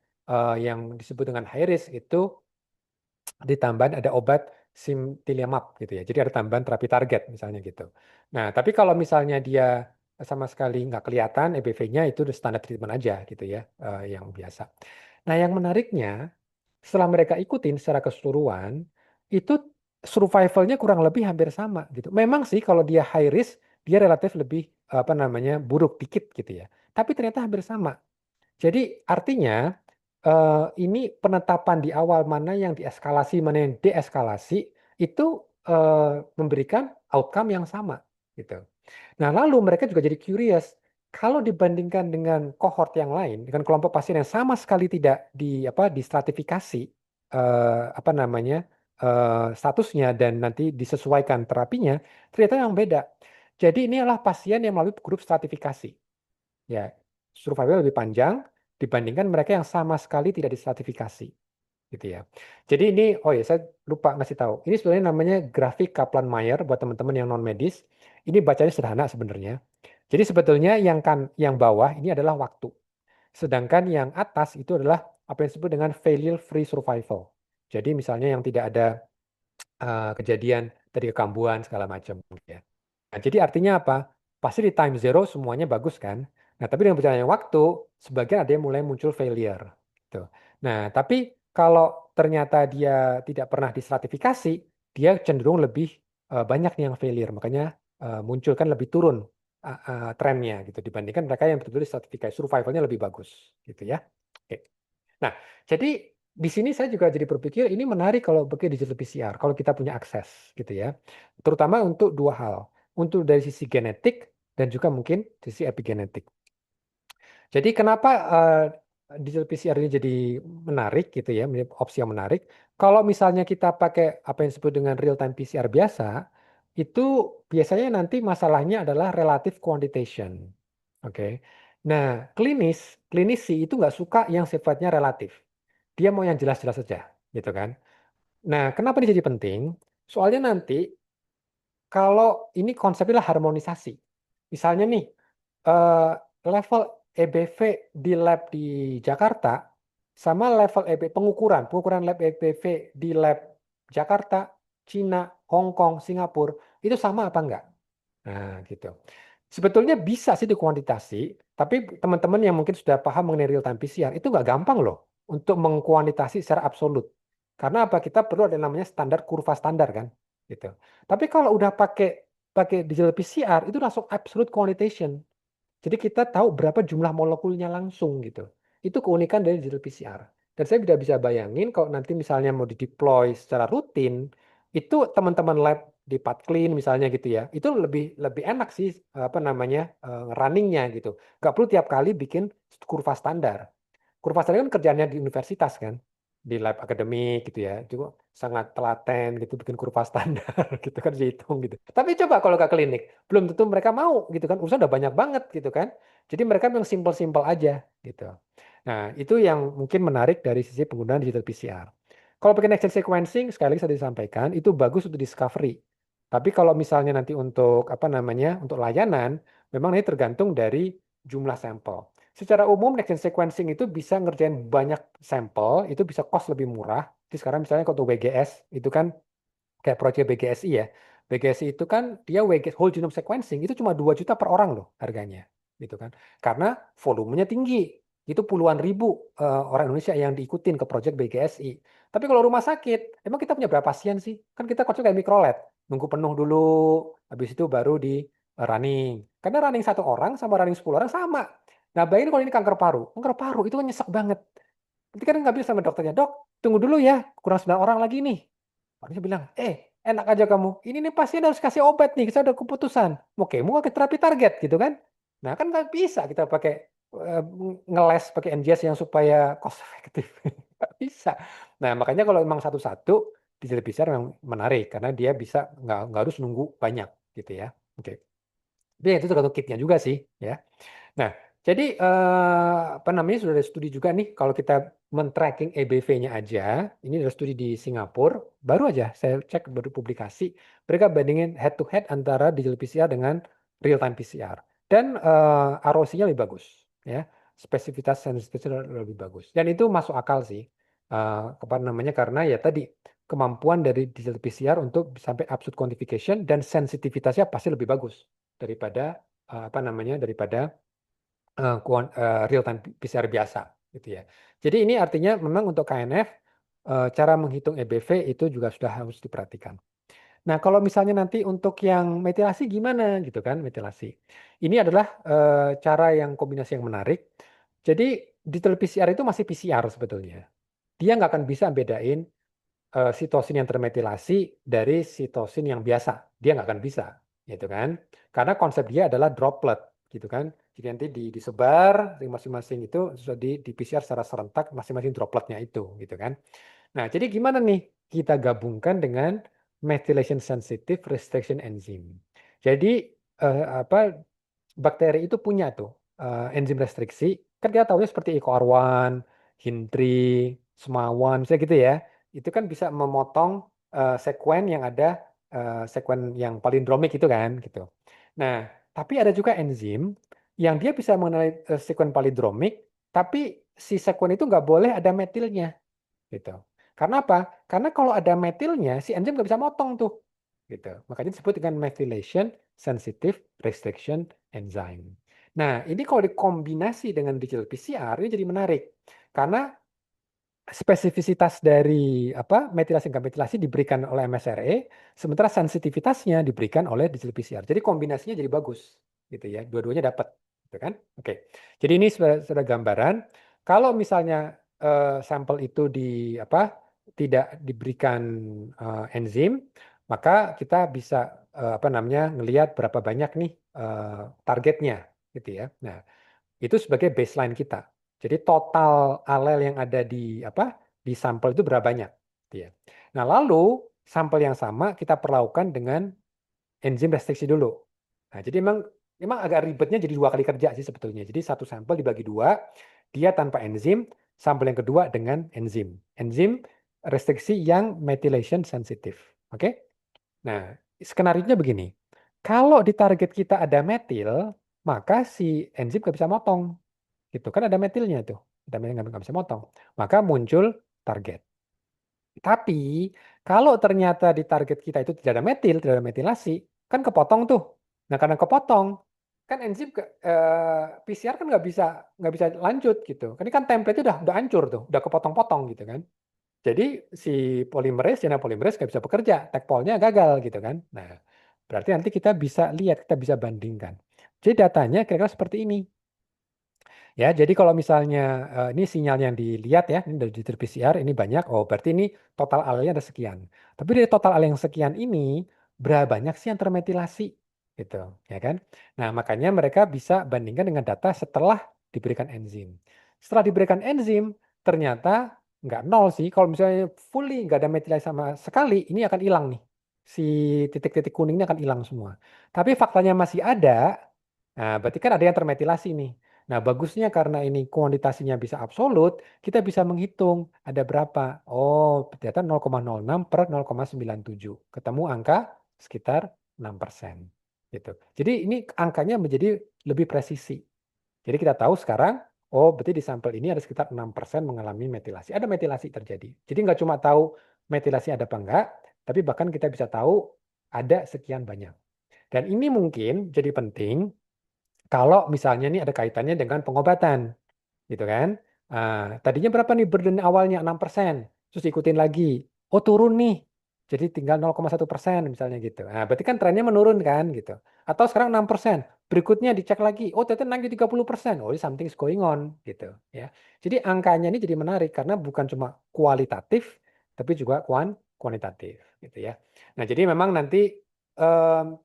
yang disebut dengan high risk itu ditambahin ada obat simtiliamab gitu ya. Jadi ada tambahan terapi target misalnya gitu. Nah, tapi kalau misalnya dia sama sekali nggak kelihatan EBV-nya itu udah standar treatment aja gitu ya, yang biasa. Nah, yang menariknya setelah mereka ikutin secara keseluruhan itu survivalnya kurang lebih hampir sama gitu. Memang sih kalau dia high risk dia relatif lebih buruk dikit gitu ya. Tapi ternyata hampir sama. Jadi artinya ini penetapan di awal mana yang dieskalasi, mana yang deeskalasi itu memberikan outcome yang sama gitu. Nah, lalu mereka juga jadi curious. Kalau dibandingkan dengan kohort yang lain, dengan kelompok pasien yang sama sekali tidak distratifikasi statusnya dan nanti disesuaikan terapinya, ternyata yang beda. Jadi ini adalah pasien yang melalui grup stratifikasi. Ya, survival lebih panjang dibandingkan mereka yang sama sekali tidak distratifikasi gitu ya. Jadi ini, oh ya saya lupa ngasih tahu. Ini sebenarnya namanya grafik Kaplan-Meier buat teman-teman yang non medis. Ini bacanya sederhana sebenarnya. Jadi sebetulnya yang bawah ini adalah waktu. Sedangkan yang atas itu adalah apa yang disebut dengan failure free survival. Jadi misalnya yang tidak ada kejadian tadi kekambuhan segala macam ya. Nah, jadi artinya apa? Pasti di time zero semuanya bagus kan? Nah, tapi dengan berjalannya waktu, sebagian ada yang mulai muncul failure. Gitu. Nah, tapi kalau ternyata dia tidak pernah distratifikasi, dia cenderung lebih banyak nih yang failure. Makanya muncul kan lebih turun trennya gitu dibandingkan mereka yang betul-betul distratifikasi, survivalnya lebih bagus gitu ya. Oke. Nah, jadi di sini saya juga jadi berpikir ini menarik kalau pakai digital PCR, kalau kita punya akses gitu ya. Terutama untuk dua hal, untuk dari sisi genetik dan juga mungkin sisi epigenetik. Jadi kenapa digital PCR ini jadi menarik gitu ya, opsi yang menarik. Kalau misalnya kita pakai apa yang disebut dengan real time PCR biasa, itu biasanya nanti masalahnya adalah relative quantitation. Oke. Nah, klinisi itu nggak suka yang sifatnya relatif. Dia mau yang jelas-jelas saja, gitu kan. Nah, kenapa ini jadi penting? Soalnya nanti kalau ini konsepnya adalah harmonisasi. Misalnya nih, eh, level EBV di lab di Jakarta sama level pengukuran lab EBV di lab Jakarta, Cina, Hong Kong, Singapura itu sama apa enggak? Nah, gitu. Sebetulnya bisa sih dikuantitasi, tapi teman-teman yang mungkin sudah paham mengenai real time PCR itu nggak gampang loh untuk mengkuantitasi secara absolut. Karena apa? Kita perlu ada namanya standar kurva standar kan, gitu. Tapi kalau udah pakai pakai digital PCR itu langsung absolute quantitation. Jadi kita tahu berapa jumlah molekulnya langsung gitu. Itu keunikan dari digital PCR. Dan saya tidak bisa bayangin kalau nanti misalnya mau di-deploy secara rutin, itu teman-teman lab di PatClean misalnya gitu ya, itu lebih lebih enak sih apa namanya runningnya gitu. Nggak perlu tiap kali bikin kurva standar. Kurva standar kan kerjanya di universitas kan, di lab akademik gitu ya, juga sangat telaten gitu bikin kurva standar gitu kan dihitung gitu. Tapi coba kalau ke klinik, belum tentu mereka mau gitu kan, urusan udah banyak banget gitu kan. Jadi mereka yang simpel-simpel aja gitu. Nah, itu yang mungkin menarik dari sisi penggunaan digital PCR. Kalau pakai next gen sequencing, sekali lagi saya disampaikan, itu bagus untuk discovery. Tapi kalau misalnya nanti untuk apa namanya, untuk layanan, memang ini tergantung dari jumlah sampel. Secara umum next gen sequencing itu bisa ngerjain banyak sampel, itu bisa cost lebih murah. Jadi sekarang misalnya kalau untuk WGS itu kan kayak proyek BGSI ya. BGSI itu kan dia whole genome sequencing itu cuma 2 juta per orang loh harganya. Gitu kan. Karena volumenya tinggi. Itu puluhan ribu orang Indonesia yang diikutin ke proyek BGSI. Tapi kalau rumah sakit, emang kita punya berapa pasien sih? Kan kita konsep kayak mikrolet. Nunggu penuh dulu, habis itu baru di running. Karena running 1 orang sama running 10 orang sama. Nah, bayangin kalau ini kanker paru. Kanker paru itu kan nyesek banget. Nanti kan nggak bisa sama dokternya, dok, tunggu dulu ya, kurang 9 orang lagi nih. Orangnya bilang, enak aja kamu. Ini nih pasien harus kasih obat nih, kita udah keputusan. Mau kemo ke terapi target gitu kan. Nah kan nggak bisa kita pakai eh, ngeles pakai NGS yang supaya cost efektif. Nggak bisa. Nah makanya kalau memang satu-satu, digital PCR memang menarik. Karena dia bisa nggak harus nunggu banyak gitu ya. Oke. Tapi itu tergantung kitnya juga sih ya. Nah, jadi apa namanya sudah ada studi juga nih kalau kita men-tracking EBV-nya aja, ini ada studi di Singapura, baru aja saya cek baru publikasi, mereka bandingin head to head antara digital PCR dengan real time PCR dan ROC-nya lebih bagus ya, spesifitas sensitivitas lebih bagus. Dan itu masuk akal sih. Apa namanya karena ya tadi kemampuan dari digital PCR untuk sampai absolute quantification dan sensitivitasnya pasti lebih bagus daripada apa namanya daripada real time PCR biasa gitu ya. Jadi ini artinya memang untuk KNF cara menghitung EBV itu juga sudah harus diperhatikan. Nah, kalau misalnya nanti untuk yang metilasi gimana gitu kan, metilasi. Ini adalah cara yang kombinasi yang menarik. Jadi digital PCR itu masih PCR sebetulnya. Dia nggak akan bisa bedain sitosin yang termetilasi dari sitosin yang biasa. Dia nggak akan bisa, gitu kan? Karena konsep dia adalah droplet, gitu kan? Jadi nanti disebar masing-masing itu sudah di PCR secara serentak masing-masing dropletnya itu, gitu kan? Nah, jadi gimana nih kita gabungkan dengan methylation sensitive restriction enzyme. Jadi apa bakteri itu punya tuh enzim restriksi. Kan kita tahunya seperti EcoR1, Hintri, SMA1, misalnya gitu ya. Itu kan bisa memotong sekuen yang ada sekuen yang palindromik itu kan gitu. Nah, tapi ada juga enzim yang dia bisa mengenali sekuen palindromik, tapi si sekuen itu nggak boleh ada metilnya gitu. Karena apa? Karena kalau ada metilnya, si enzim nggak bisa motong tuh. Gitu. Makanya disebut dengan methylation sensitive restriction enzyme. Nah, ini kalau dikombinasi dengan digital PCR ini jadi menarik. Karena spesifisitas dari apa metilasi dan metilasi diberikan oleh MSRE, sementara sensitivitasnya diberikan oleh digital PCR. Jadi kombinasinya jadi bagus, gitu ya. Dua-duanya dapat, gitu kan? Oke. Jadi ini sudah gambaran. Kalau misalnya sampel itu tidak diberikan enzim, maka kita bisa apa namanya ngelihat berapa banyak nih targetnya, gitu ya. Nah, itu sebagai baseline kita. Jadi total alel yang ada di sampel itu berapa banyak, gitu ya. Nah, lalu sampel yang sama kita perlakukan dengan enzim restriksi dulu. Nah, jadi memang agak ribetnya jadi 2 kali kerja sih sebetulnya. Jadi satu sampel dibagi 2, dia tanpa enzim, sampel yang kedua dengan enzim. Enzim restriksi yang methylation sensitif. Oke? Nah, skenario-nya begini. Kalau di target kita ada metil, maka si enzim nggak bisa motong. Gitu kan ada metilnya tuh. Ada metil nggak bisa motong. Maka muncul target. Tapi kalau ternyata di target kita itu tidak ada metil, tidak ada metilasi, kan kepotong tuh. Nah, karena kepotong, kan enzim PCR kan nggak bisa lanjut gitu. Kan ini kan template udah hancur tuh, udah kepotong-potong gitu kan. Jadi si polimerase, DNA polimerase nggak bisa bekerja, tagpolnya gagal gitu kan. Nah, berarti nanti kita bisa lihat, kita bisa bandingkan. Jadi datanya kira-kira seperti ini. Ya, jadi kalau misalnya ini sinyalnya yang dilihat ya, ini dari digital PCR ini banyak, oh berarti ini total alelnya ada sekian. Tapi dari total alel yang sekian ini, berapa banyak sih yang termetilasi? Gitu, ya kan? Nah, makanya mereka bisa bandingkan dengan data setelah diberikan enzim. Setelah diberikan enzim, ternyata nggak nol sih. Kalau misalnya fully nggak ada metilasi sama sekali, ini akan hilang nih. Si titik-titik kuningnya akan hilang semua. Tapi faktanya masih ada, nah berarti kan ada yang termetilasi nih. Nah, bagusnya karena ini kuantitasnya bisa absolut, kita bisa menghitung ada berapa. Oh, ternyata 0,06 per 0,97. Ketemu angka sekitar 6%. Gitu. Jadi ini angkanya menjadi lebih presisi. Jadi kita tahu sekarang, oh berarti di sampel ini ada sekitar 6% mengalami metilasi. Ada metilasi terjadi. Jadi nggak cuma tahu metilasi ada apa enggak, tapi bahkan kita bisa tahu ada sekian banyak. Dan ini mungkin jadi penting kalau misalnya ini ada kaitannya dengan pengobatan, gitu kan? Tadinya berapa nih burden awalnya 6%, terus ikutin lagi, oh turun nih, jadi tinggal 0,1% misalnya gitu. Nah, berarti kan trennya menurun kan gitu. Atau sekarang 6%, berikutnya dicek lagi, oh ternyata naik jadi 30%, oh something is going on gitu ya. Jadi angkanya ini jadi menarik karena bukan cuma kualitatif, tapi juga kuantitatif gitu ya. Nah, jadi memang nanti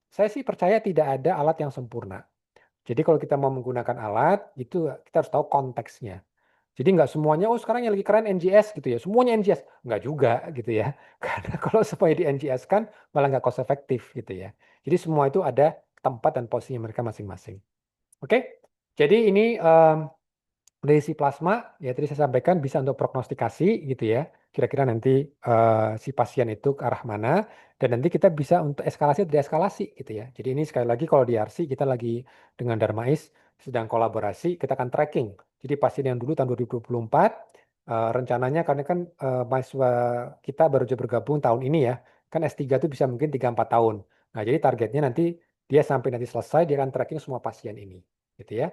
saya sih percaya tidak ada alat yang sempurna. Jadi kalau kita mau menggunakan alat, itu kita harus tahu konteksnya. Jadi nggak semuanya, oh sekarang yang lagi keren NGS gitu ya, semuanya NGS. Nggak juga gitu ya. Karena kalau semuanya di NGS kan malah nggak cost efektif gitu ya. Jadi semua itu ada tempat dan posisi mereka masing-masing. Oke, jadi ini dari si plasma, ya tadi saya sampaikan bisa untuk prognostikasi gitu ya. Kira-kira nanti si pasien itu ke arah mana. Dan nanti kita bisa untuk eskalasi atau deeskalasi gitu ya. Jadi ini sekali lagi kalau di RC kita lagi dengan Darmais sedang kolaborasi, kita akan tracking. Jadi pasien yang dulu tahun 2024, rencananya karena kan mahasiswa kita baru aja bergabung tahun ini ya. Kan S3 itu bisa mungkin 3-4 tahun. Nah jadi targetnya nanti dia sampai nanti selesai, dia akan tracking semua pasien ini. Gitu ya.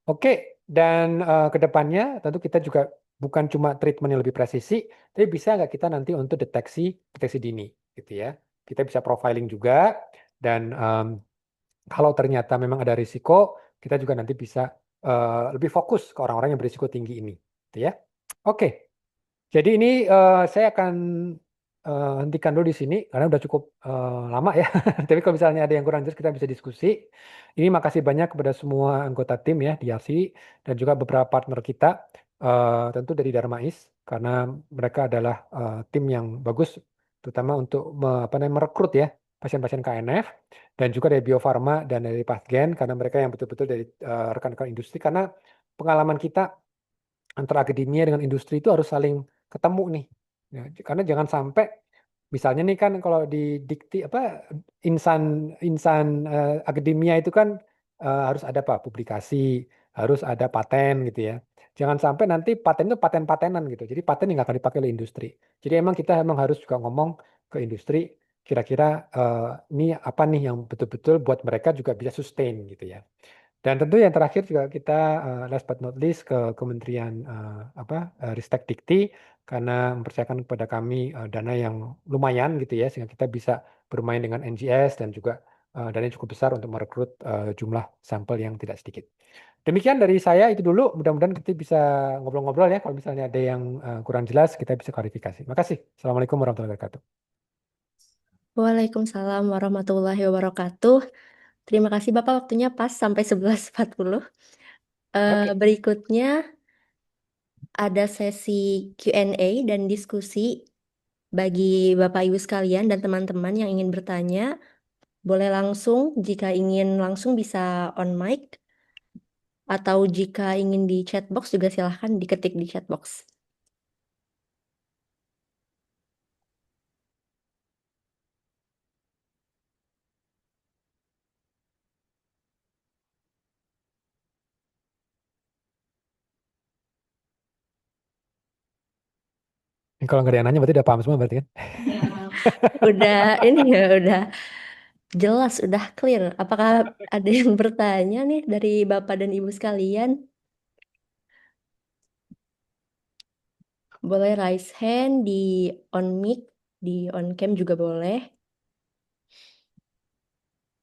Oke, dan ke depannya tentu kita juga bukan cuma treatment yang lebih presisi, tapi bisa nggak kita nanti untuk deteksi dini, gitu ya. Kita bisa profiling juga, dan kalau ternyata memang ada risiko, kita juga nanti bisa lebih fokus ke orang-orang yang berisiko tinggi ini, gitu ya. Oke, jadi ini saya akan hentikan dulu di sini karena udah cukup lama ya. Tapi kalau misalnya ada yang kurang jelas kita bisa diskusi. Ini makasih banyak kepada semua anggota tim ya di RC dan juga beberapa partner kita, tentu dari Darmais karena mereka adalah tim yang bagus, terutama untuk merekrut ya pasien-pasien KNF dan juga dari Bio Farma dan dari Pathgen karena mereka yang betul-betul dari rekan-rekan industri karena pengalaman kita antara akademia dengan industri itu harus saling ketemu nih. Ya, karena jangan sampai misalnya nih kan kalau di dikti insan insan akademia itu kan harus ada publikasi, harus ada paten gitu ya. Jangan sampai nanti paten itu paten-patenan gitu. Jadi paten yang nggak akan dipakai oleh industri. Jadi emang kita harus juga ngomong ke industri kira-kira ini apa nih yang betul-betul buat mereka juga bisa sustain gitu ya. Dan tentu yang terakhir juga kita last but not least ke Kementerian Ristek Dikti karena mempercayakan kepada kami dana yang lumayan gitu ya sehingga kita bisa bermain dengan NGS dan juga dana yang cukup besar untuk merekrut jumlah sampel yang tidak sedikit. Demikian dari saya itu dulu. Mudah-mudahan kita bisa ngobrol-ngobrol ya. Kalau misalnya ada yang kurang jelas kita bisa klarifikasi. Makasih. Assalamualaikum warahmatullahi wabarakatuh. Waalaikumsalam warahmatullahi wabarakatuh. Terima kasih Bapak, waktunya pas sampai 11.40. Oke. Berikutnya ada sesi Q&A dan diskusi bagi Bapak Ibu sekalian dan teman-teman yang ingin bertanya. Boleh langsung, jika ingin langsung bisa on mic, atau jika ingin di chatbox juga silahkan diketik di chatbox. Kalau nggak ada yang nanya berarti udah paham semua berarti kan? Udah ini ya udah jelas, udah clear. Apakah ada yang bertanya nih dari Bapak dan Ibu sekalian? Boleh raise hand di on mic, di on cam juga boleh.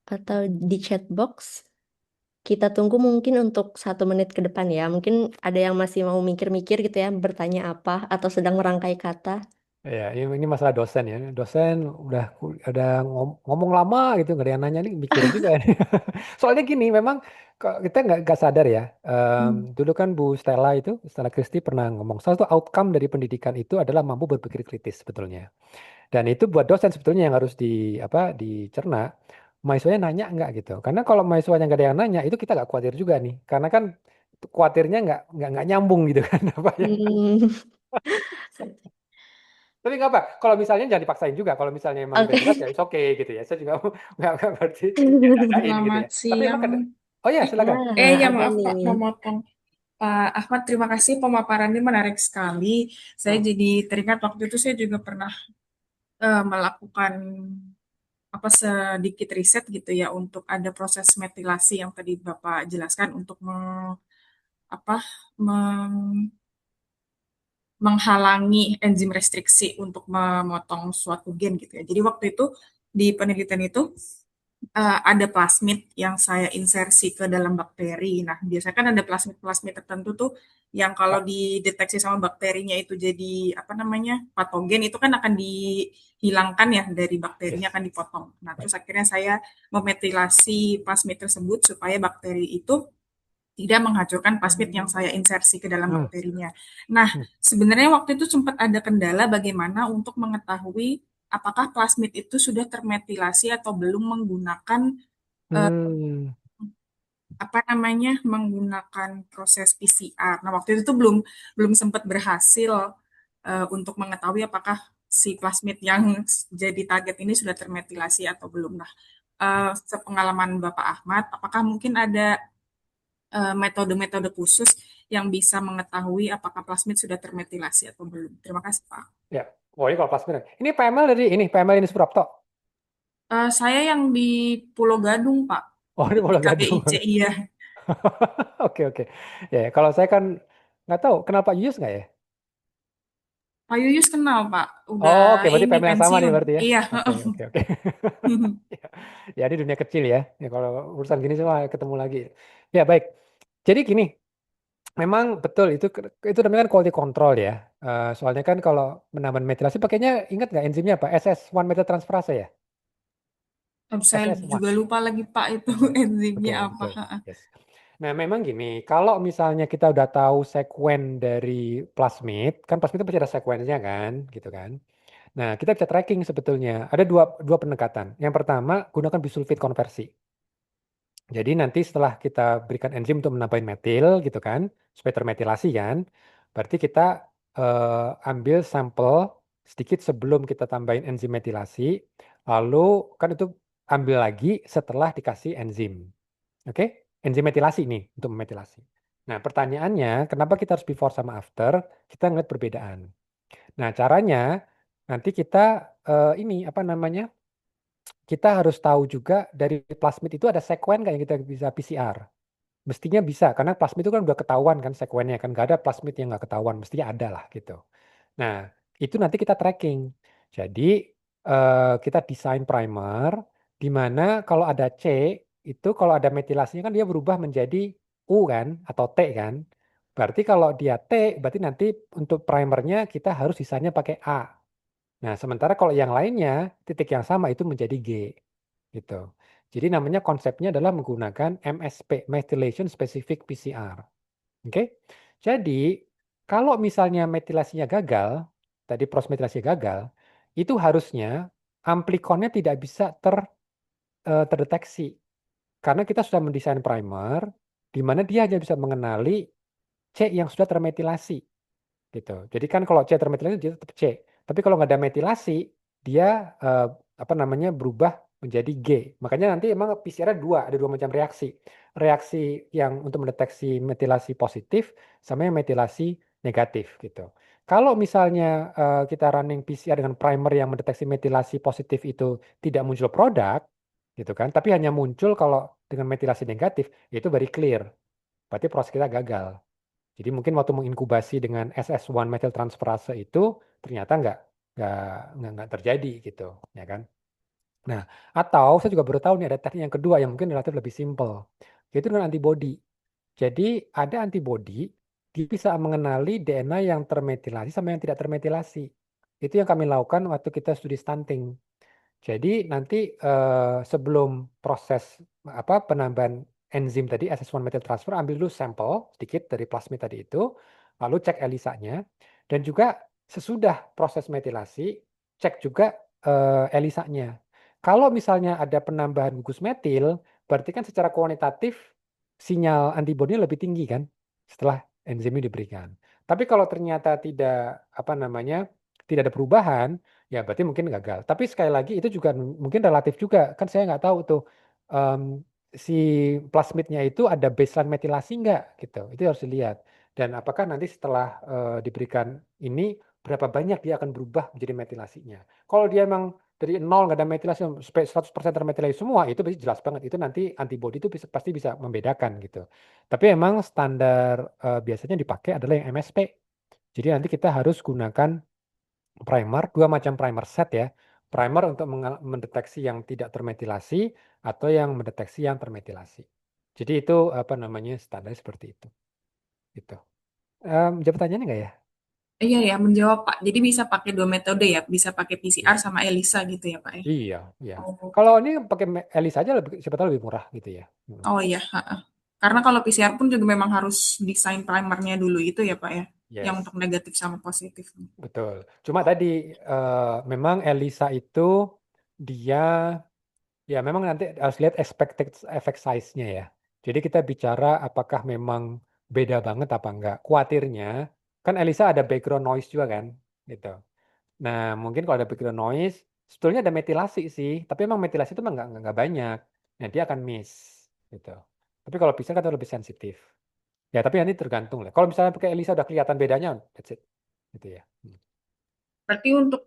Atau di chat box. Kita tunggu mungkin untuk 1 menit ke depan ya. Mungkin ada yang masih mau mikir-mikir gitu ya, bertanya apa, atau sedang merangkai kata. Ya, ini masalah dosen ya. Dosen udah ngomong lama gitu, nggak ada yang nanya nih, mikirin juga. Soalnya gini, memang kita nggak sadar ya. Dulu kan Bu Stella Christie pernah ngomong, salah satu outcome dari pendidikan itu adalah mampu berpikir kritis sebetulnya. Dan itu buat dosen sebetulnya yang harus dicerna. Mahasiswanya nanya nggak gitu. Karena kalau mahasiswanya nggak ada yang nanya, itu kita nggak khawatir juga nih. Karena kan khawatirnya nggak nyambung gitu kan apa ya. Hmm, Tapi nggak apa, kalau misalnya jangan dipaksain juga. Kalau misalnya emang udah Oke. jelas ya it's okay gitu ya. Saya juga nggak berarti ya nadain gitu Selamat ya. Tapi emang siang. oh ya silakan. Nah, Ya ada maaf Pak, nih. memotong. Pak Ahmad, terima kasih pemaparannya menarik sekali. Saya jadi teringat waktu itu saya juga pernah melakukan sedikit riset gitu ya untuk ada proses metilasi yang tadi Bapak jelaskan untuk apa menghalangi enzim restriksi untuk memotong suatu gen gitu ya. Jadi waktu itu di penelitian itu ada plasmid yang saya insersi ke dalam bakteri. Nah, biasanya kan ada plasmid-plasmid tertentu tuh yang kalau dideteksi sama bakterinya itu jadi apa namanya patogen itu kan akan dihilangkan ya dari bakterinya Yes. akan dipotong. Nah, terus akhirnya saya memetilasi plasmid tersebut supaya bakteri itu tidak menghancurkan plasmid yang saya insersi ke dalam bakterinya. Nah, sebenarnya waktu itu sempat ada kendala bagaimana untuk mengetahui apakah plasmid itu sudah termetilasi atau belum menggunakan menggunakan proses PCR. Nah, waktu itu tuh belum sempat berhasil untuk mengetahui apakah si plasmid yang jadi target ini sudah termetilasi atau belum. Nah, sepengalaman Bapak Ahmad, apakah mungkin ada metode-metode khusus yang bisa mengetahui apakah plasmid sudah termetilasi atau belum? Terima kasih, Pak. Ya. Oh, ini kalau plasmid. Ini PML ini Suprapto. Saya yang di Pulau Gadung, Pak. Oh, ini Pulau Di Gadung. KBIC, iya. Oke. Ya, kalau saya kan nggak tahu kenapa Yus nggak ya? Pak Yuyus kenal, Pak. Oh, Udah oke, berarti ini PML yang sama nih pensiun. berarti ya. Iya. Oke. Ya, ini dunia kecil ya. Ya kalau urusan gini semua ketemu lagi. Ya, baik. Jadi gini, memang betul itu namanya kan quality control ya. Soalnya kan kalau menambah metilasi pakainya ingat nggak enzimnya apa? SS1 methyltransferase ya? Saya SS1. juga lupa lagi, Pak, itu enzimnya Oke, apa. yes. Nah, memang gini, kalau misalnya kita udah tahu sekuen dari plasmid, kan plasmid itu pasti ada sekuensinya kan, gitu kan. Nah, kita bisa tracking sebetulnya. Ada dua pendekatan. Yang pertama, gunakan bisulfit konversi. Jadi nanti setelah kita berikan enzim untuk menambahin metil gitu kan, supaya termetilasi kan, berarti kita ambil sampel sedikit sebelum kita tambahin enzim metilasi, lalu kan itu ambil lagi setelah dikasih enzim. Oke? Enzim metilasi nih untuk memetilasi. Nah, pertanyaannya, kenapa kita harus before sama after? Kita ngeliat perbedaan. Nah, caranya nanti kita ini apa namanya? Kita harus tahu juga dari plasmid itu ada sekuen kayak kita bisa PCR. Mestinya bisa, karena plasmid itu kan udah ketahuan kan sekuennya kan. Gak ada plasmid yang nggak ketahuan, mestinya ada lah gitu. Nah, itu nanti kita tracking. Jadi kita desain primer, di mana kalau ada C, itu kalau ada metilasinya kan dia berubah menjadi U kan, atau T kan. Berarti kalau dia T, berarti nanti untuk primernya kita harus desainnya pakai A. Nah, sementara kalau yang lainnya, titik yang sama itu menjadi G. Gitu. Jadi namanya konsepnya adalah menggunakan MSP, Methylation Specific PCR. Oke? Jadi, kalau misalnya metilasinya gagal, tadi proses metilasinya gagal, itu harusnya amplikonnya tidak bisa terdeteksi karena kita sudah mendesain primer di mana dia hanya bisa mengenali C yang sudah termetilasi gitu. Jadi kan kalau C termetilasi dia tetap C. Tapi kalau nggak ada metilasi, dia berubah menjadi G. Makanya nanti emang PCR ada dua macam reaksi. Reaksi yang untuk mendeteksi metilasi positif sama yang metilasi negatif gitu. Kalau misalnya kita running PCR dengan primer yang mendeteksi metilasi positif itu tidak muncul produk, gitu kan, tapi hanya muncul kalau dengan metilasi negatif, itu very clear. Berarti proses kita gagal. Jadi mungkin waktu menginkubasi dengan SS1 methyltransferase itu ternyata nggak terjadi gitu, ya kan? Nah, atau saya juga baru tahu nih ada teknik yang kedua yang mungkin relatif lebih simple, yaitu dengan antibody. Jadi ada antibody, dia bisa mengenali DNA yang termetilasi sama yang tidak termetilasi. Itu yang kami lakukan waktu kita studi stunting. Jadi nanti sebelum proses penambahan enzim tadi SS1 methyltransfer, ambil dulu sampel sedikit dari plasmid tadi itu, lalu cek ELISA-nya, dan juga sesudah proses metilasi, cek juga ELISA-nya. Kalau misalnya ada penambahan gugus metil, berarti kan secara kuantitatif sinyal antibody lebih tinggi kan setelah enzim ini diberikan. Tapi kalau ternyata tidak tidak ada perubahan, ya berarti mungkin gagal. Tapi sekali lagi itu juga mungkin relatif juga. Kan saya nggak tahu tuh si plasmidnya itu ada baseline metilasi nggak gitu. Itu harus dilihat. Dan apakah nanti setelah diberikan ini berapa banyak dia akan berubah menjadi metilasinya. Kalau dia emang dari nol nggak ada metilasi sampai 100% termetilasi semua, itu pasti jelas banget. Itu nanti antibody itu pasti bisa membedakan gitu. Tapi emang standar biasanya dipakai adalah yang MSP. Jadi nanti kita harus gunakan primer, dua macam primer set ya. Primer untuk mendeteksi yang tidak termetilasi atau yang mendeteksi yang termetilasi. Jadi itu standar seperti itu. Gitu. Jawab pertanyaannya nggak ya? Iya ya, menjawab Pak. Jadi bisa pakai dua metode ya, bisa pakai PCR Iya. sama ELISA gitu ya Pak ya. Iya, iya. Oh, Kalau oke. ini pakai ELISA aja siapa tahu lebih murah gitu ya. Oh iya, ha-ha. Karena kalau PCR pun juga memang harus desain primernya dulu itu ya Pak ya, yang Yes, untuk negatif sama positif. betul. Cuma tadi memang ELISA itu dia ya memang nanti harus lihat expected effect size-nya ya. Jadi kita bicara apakah memang beda banget apa enggak. Kuatirnya, kan Elisa ada background noise juga kan, gitu. Nah, mungkin kalau ada background noise, sebetulnya ada metilasi sih, tapi emang metilasi itu emang nggak banyak. Nah, dia akan miss, gitu. Tapi kalau bisa kan lebih sensitif. Ya, tapi nanti tergantung lah. Kalau misalnya pakai Elisa udah kelihatan bedanya, that's it. Gitu ya. Berarti untuk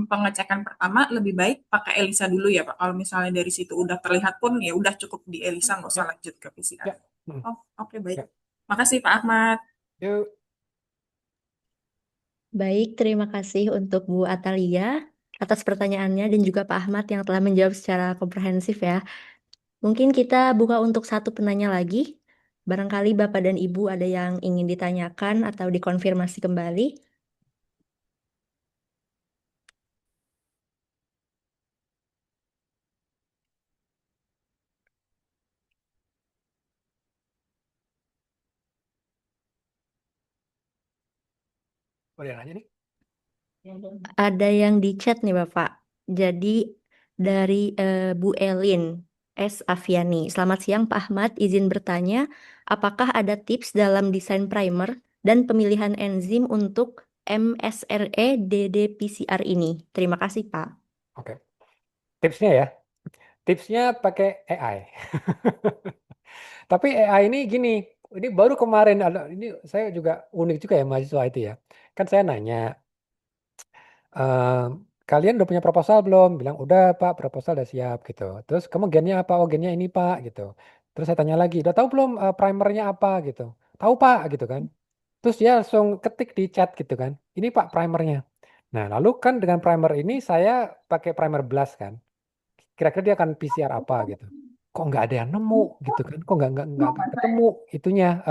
pengecekan pertama lebih baik pakai ELISA dulu ya Pak. Kalau misalnya dari situ udah terlihat pun ya udah cukup di ELISA, nggak usah Ya, lanjut ke PCR. ya. Hmm, Oh, oke baik. ya. Makasih Pak Ahmad. Yuk. Baik, terima kasih untuk Bu Atalia atas pertanyaannya dan juga Pak Ahmad yang telah menjawab secara komprehensif ya. Mungkin kita buka untuk satu penanya lagi. Barangkali Bapak dan Ibu ada yang ingin ditanyakan atau dikonfirmasi kembali. Boleh nanya nih? Ada yang di chat nih Bapak. Jadi dari Bu Elin S. Aviani. Selamat siang Pak Ahmad, izin bertanya, apakah ada tips dalam desain primer dan pemilihan enzim untuk MSRE ddPCR ini? Terima kasih Pak. Oke. Tipsnya ya. Tipsnya pakai AI. Tapi AI ini gini, ini baru kemarin ada, ini saya juga unik juga ya mahasiswa itu ya. Kan saya nanya, kalian udah punya proposal belum? Bilang udah Pak, proposal udah siap gitu. Terus kamu gennya apa? Oh gennya ini Pak gitu. Terus saya tanya lagi, udah tahu belum primernya apa gitu? Tahu Pak gitu kan. Terus dia langsung ketik di chat gitu kan. Ini Pak primernya. Nah lalu kan dengan primer ini saya pakai primer blast kan. Kira-kira dia akan PCR apa gitu. Kok nggak ada yang nemu gitu kan? Kok nggak ketemu itunya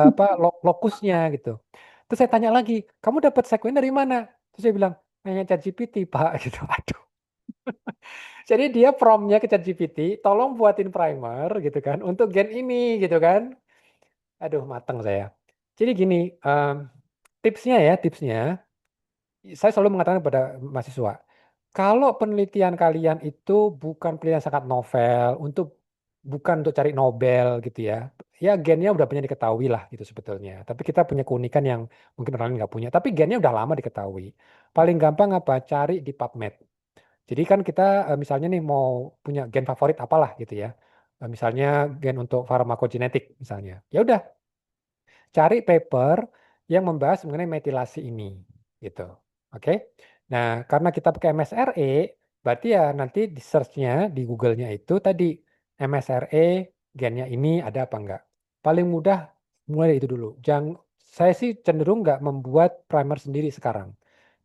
lokusnya gitu. Terus saya tanya lagi, kamu dapat sekuen dari mana? Terus dia bilang, nanya ChatGPT Pak gitu. Aduh. Jadi dia promptnya ke ChatGPT, tolong buatin primer gitu kan untuk gen ini gitu kan. Aduh mateng saya. Jadi gini, tipsnya saya selalu mengatakan kepada mahasiswa, Kalau penelitian kalian itu bukan penelitian sangat novel, bukan untuk cari Nobel gitu ya, ya gennya udah punya diketahui lah gitu sebetulnya. Tapi kita punya keunikan yang mungkin orang lain nggak punya. Tapi gennya udah lama diketahui. Paling gampang apa? Cari di PubMed. Jadi kan kita misalnya nih mau punya gen favorit apalah gitu ya. Misalnya gen untuk farmakogenetik misalnya. Ya udah, cari paper yang membahas mengenai metilasi ini gitu. Oke. Nah, karena kita pakai MSRE, berarti ya nanti di search-nya di Google-nya itu tadi MSRE gennya ini ada apa enggak. Paling mudah mulai dari itu dulu. Saya sih cenderung nggak membuat primer sendiri sekarang.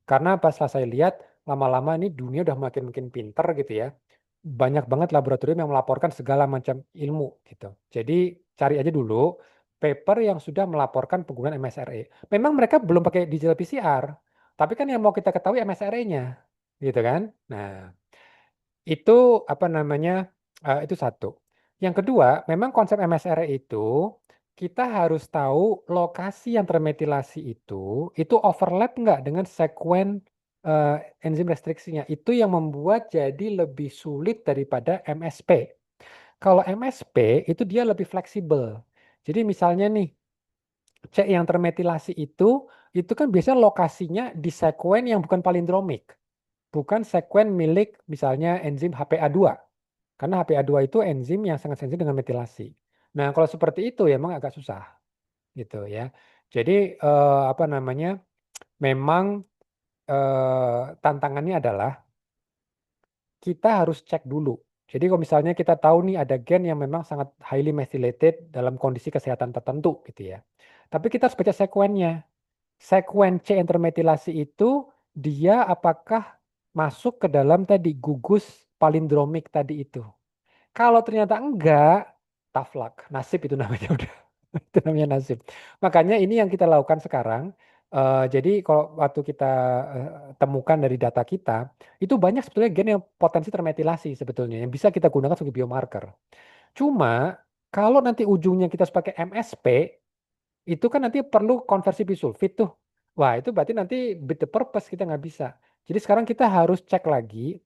Karena pas saya lihat lama-lama ini dunia udah makin pinter gitu ya. Banyak banget laboratorium yang melaporkan segala macam ilmu gitu. Jadi cari aja dulu paper yang sudah melaporkan penggunaan MSRE. Memang mereka belum pakai digital PCR, tapi kan yang mau kita ketahui MSRE-nya, gitu kan? Nah, itu apa namanya? Itu satu. Yang kedua, memang konsep MSRE itu kita harus tahu lokasi yang termetilasi itu overlap nggak dengan sekuen enzim restriksinya. Itu yang membuat jadi lebih sulit daripada MSP. Kalau MSP itu dia lebih fleksibel. Jadi misalnya nih, C yang termetilasi itu kan biasanya lokasinya di sekuen yang bukan palindromik. Bukan sekuen milik misalnya enzim HPA2. Karena HPA2 itu enzim yang sangat sensitif dengan metilasi. Nah, kalau seperti itu ya memang agak susah gitu ya. Jadi apa namanya? Memang tantangannya adalah kita harus cek dulu. Jadi kalau misalnya kita tahu nih ada gen yang memang sangat highly methylated dalam kondisi kesehatan tertentu gitu ya. Tapi kita harus baca sekuennya. Sekuen C intermetilasi itu dia apakah masuk ke dalam tadi gugus palindromik tadi itu. Kalau ternyata enggak, tough luck. Nasib itu namanya udah. Itu namanya nasib. Makanya ini yang kita lakukan sekarang. Jadi kalau waktu kita temukan dari data kita, itu banyak sebetulnya gen yang potensi termetilasi sebetulnya, yang bisa kita gunakan sebagai biomarker. Cuma kalau nanti ujungnya kita pakai MSP, itu kan nanti perlu konversi bisulfit tuh. Wah, itu berarti nanti beat the purpose kita nggak bisa. Jadi sekarang kita harus cek lagi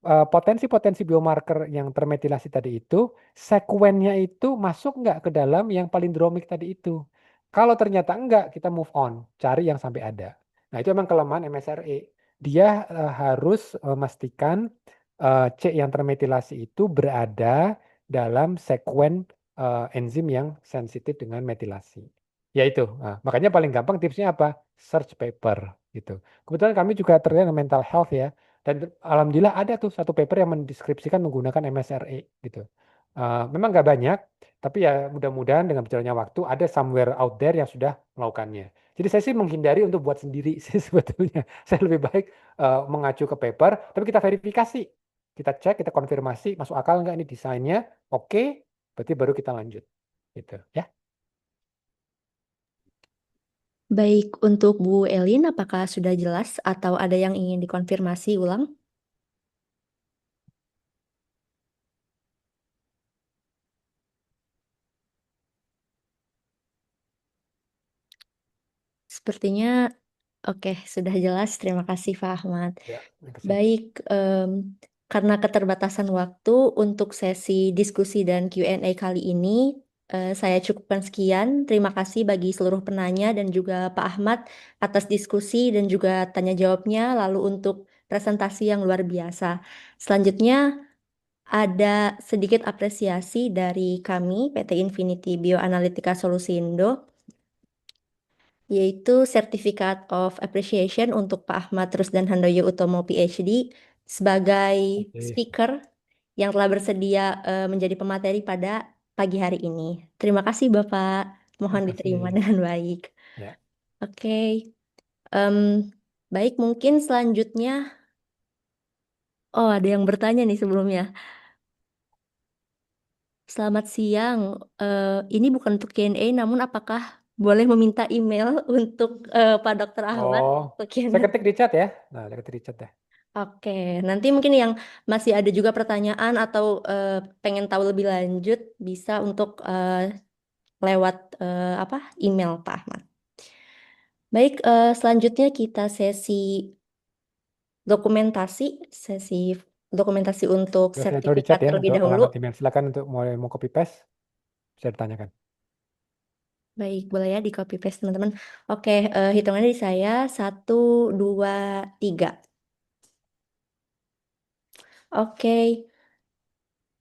potensi-potensi biomarker yang termetilasi tadi itu, sekuennya itu masuk nggak ke dalam yang palindromik tadi itu. Kalau ternyata enggak, kita move on, cari yang sampai ada. Nah, itu memang kelemahan MSRE. Dia harus memastikan C yang termetilasi itu berada dalam sekuen enzim yang sensitif dengan metilasi. Ya itu. Nah, makanya paling gampang tipsnya apa? Search paper gitu. Kebetulan kami juga terkait dengan mental health ya. Dan alhamdulillah ada tuh satu paper yang mendeskripsikan menggunakan MSRE gitu. Memang nggak banyak, tapi ya mudah-mudahan dengan berjalannya waktu ada somewhere out there yang sudah melakukannya. Jadi saya sih menghindari untuk buat sendiri sih sebetulnya. Saya lebih baik mengacu ke paper, tapi kita verifikasi. Kita cek, kita konfirmasi, masuk akal nggak ini desainnya, oke, berarti baru kita lanjut. Gitu ya. Baik, untuk Bu Elin, apakah sudah jelas atau ada yang ingin dikonfirmasi ulang? Sepertinya oke, sudah jelas. Terima kasih, Pak Ahmad. Ya, terima kasih. Baik, karena keterbatasan waktu untuk sesi diskusi dan Q&A kali ini, saya cukupkan sekian. Terima kasih bagi seluruh penanya dan juga Pak Ahmad atas diskusi dan juga tanya jawabnya, lalu untuk presentasi yang luar biasa. Selanjutnya, ada sedikit apresiasi dari kami, PT Infinity Bioanalitika Solusindo, yaitu Certificate of Appreciation untuk Pak Ahmad Rusdan Handoyo Utomo PhD sebagai Oke. speaker yang telah bersedia menjadi pemateri pada pagi hari ini. Terima kasih Bapak, mohon Terima diterima kasih. dengan baik. Ya. Oke, Em, baik mungkin selanjutnya, oh ada yang bertanya nih sebelumnya. Selamat siang, ini bukan untuk Q&A, namun apakah boleh meminta email untuk Pak Dr. Ahmad Oh, untuk saya Q&A? ketik di chat ya. Nah, saya ketik di chat ya. Oke, nanti mungkin yang masih ada juga pertanyaan atau pengen tahu lebih lanjut bisa untuk lewat apa email Pak Ahmad. Baik, selanjutnya kita sesi dokumentasi untuk Sudah saya taruh di sertifikat chat ya terlebih untuk dahulu. alamat email. Silakan untuk mau copy paste, bisa ditanyakan. Baik, boleh ya di copy paste teman-teman. Oke, hitungannya di saya 1, 2, 3. Oke,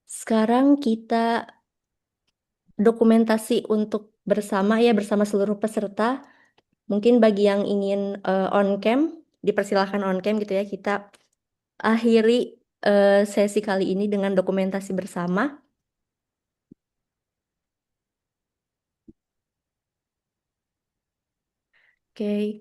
sekarang kita dokumentasi untuk bersama ya, bersama seluruh peserta. Mungkin bagi yang ingin on cam, dipersilahkan on cam gitu ya. Kita akhiri sesi kali ini dengan dokumentasi bersama. Oke.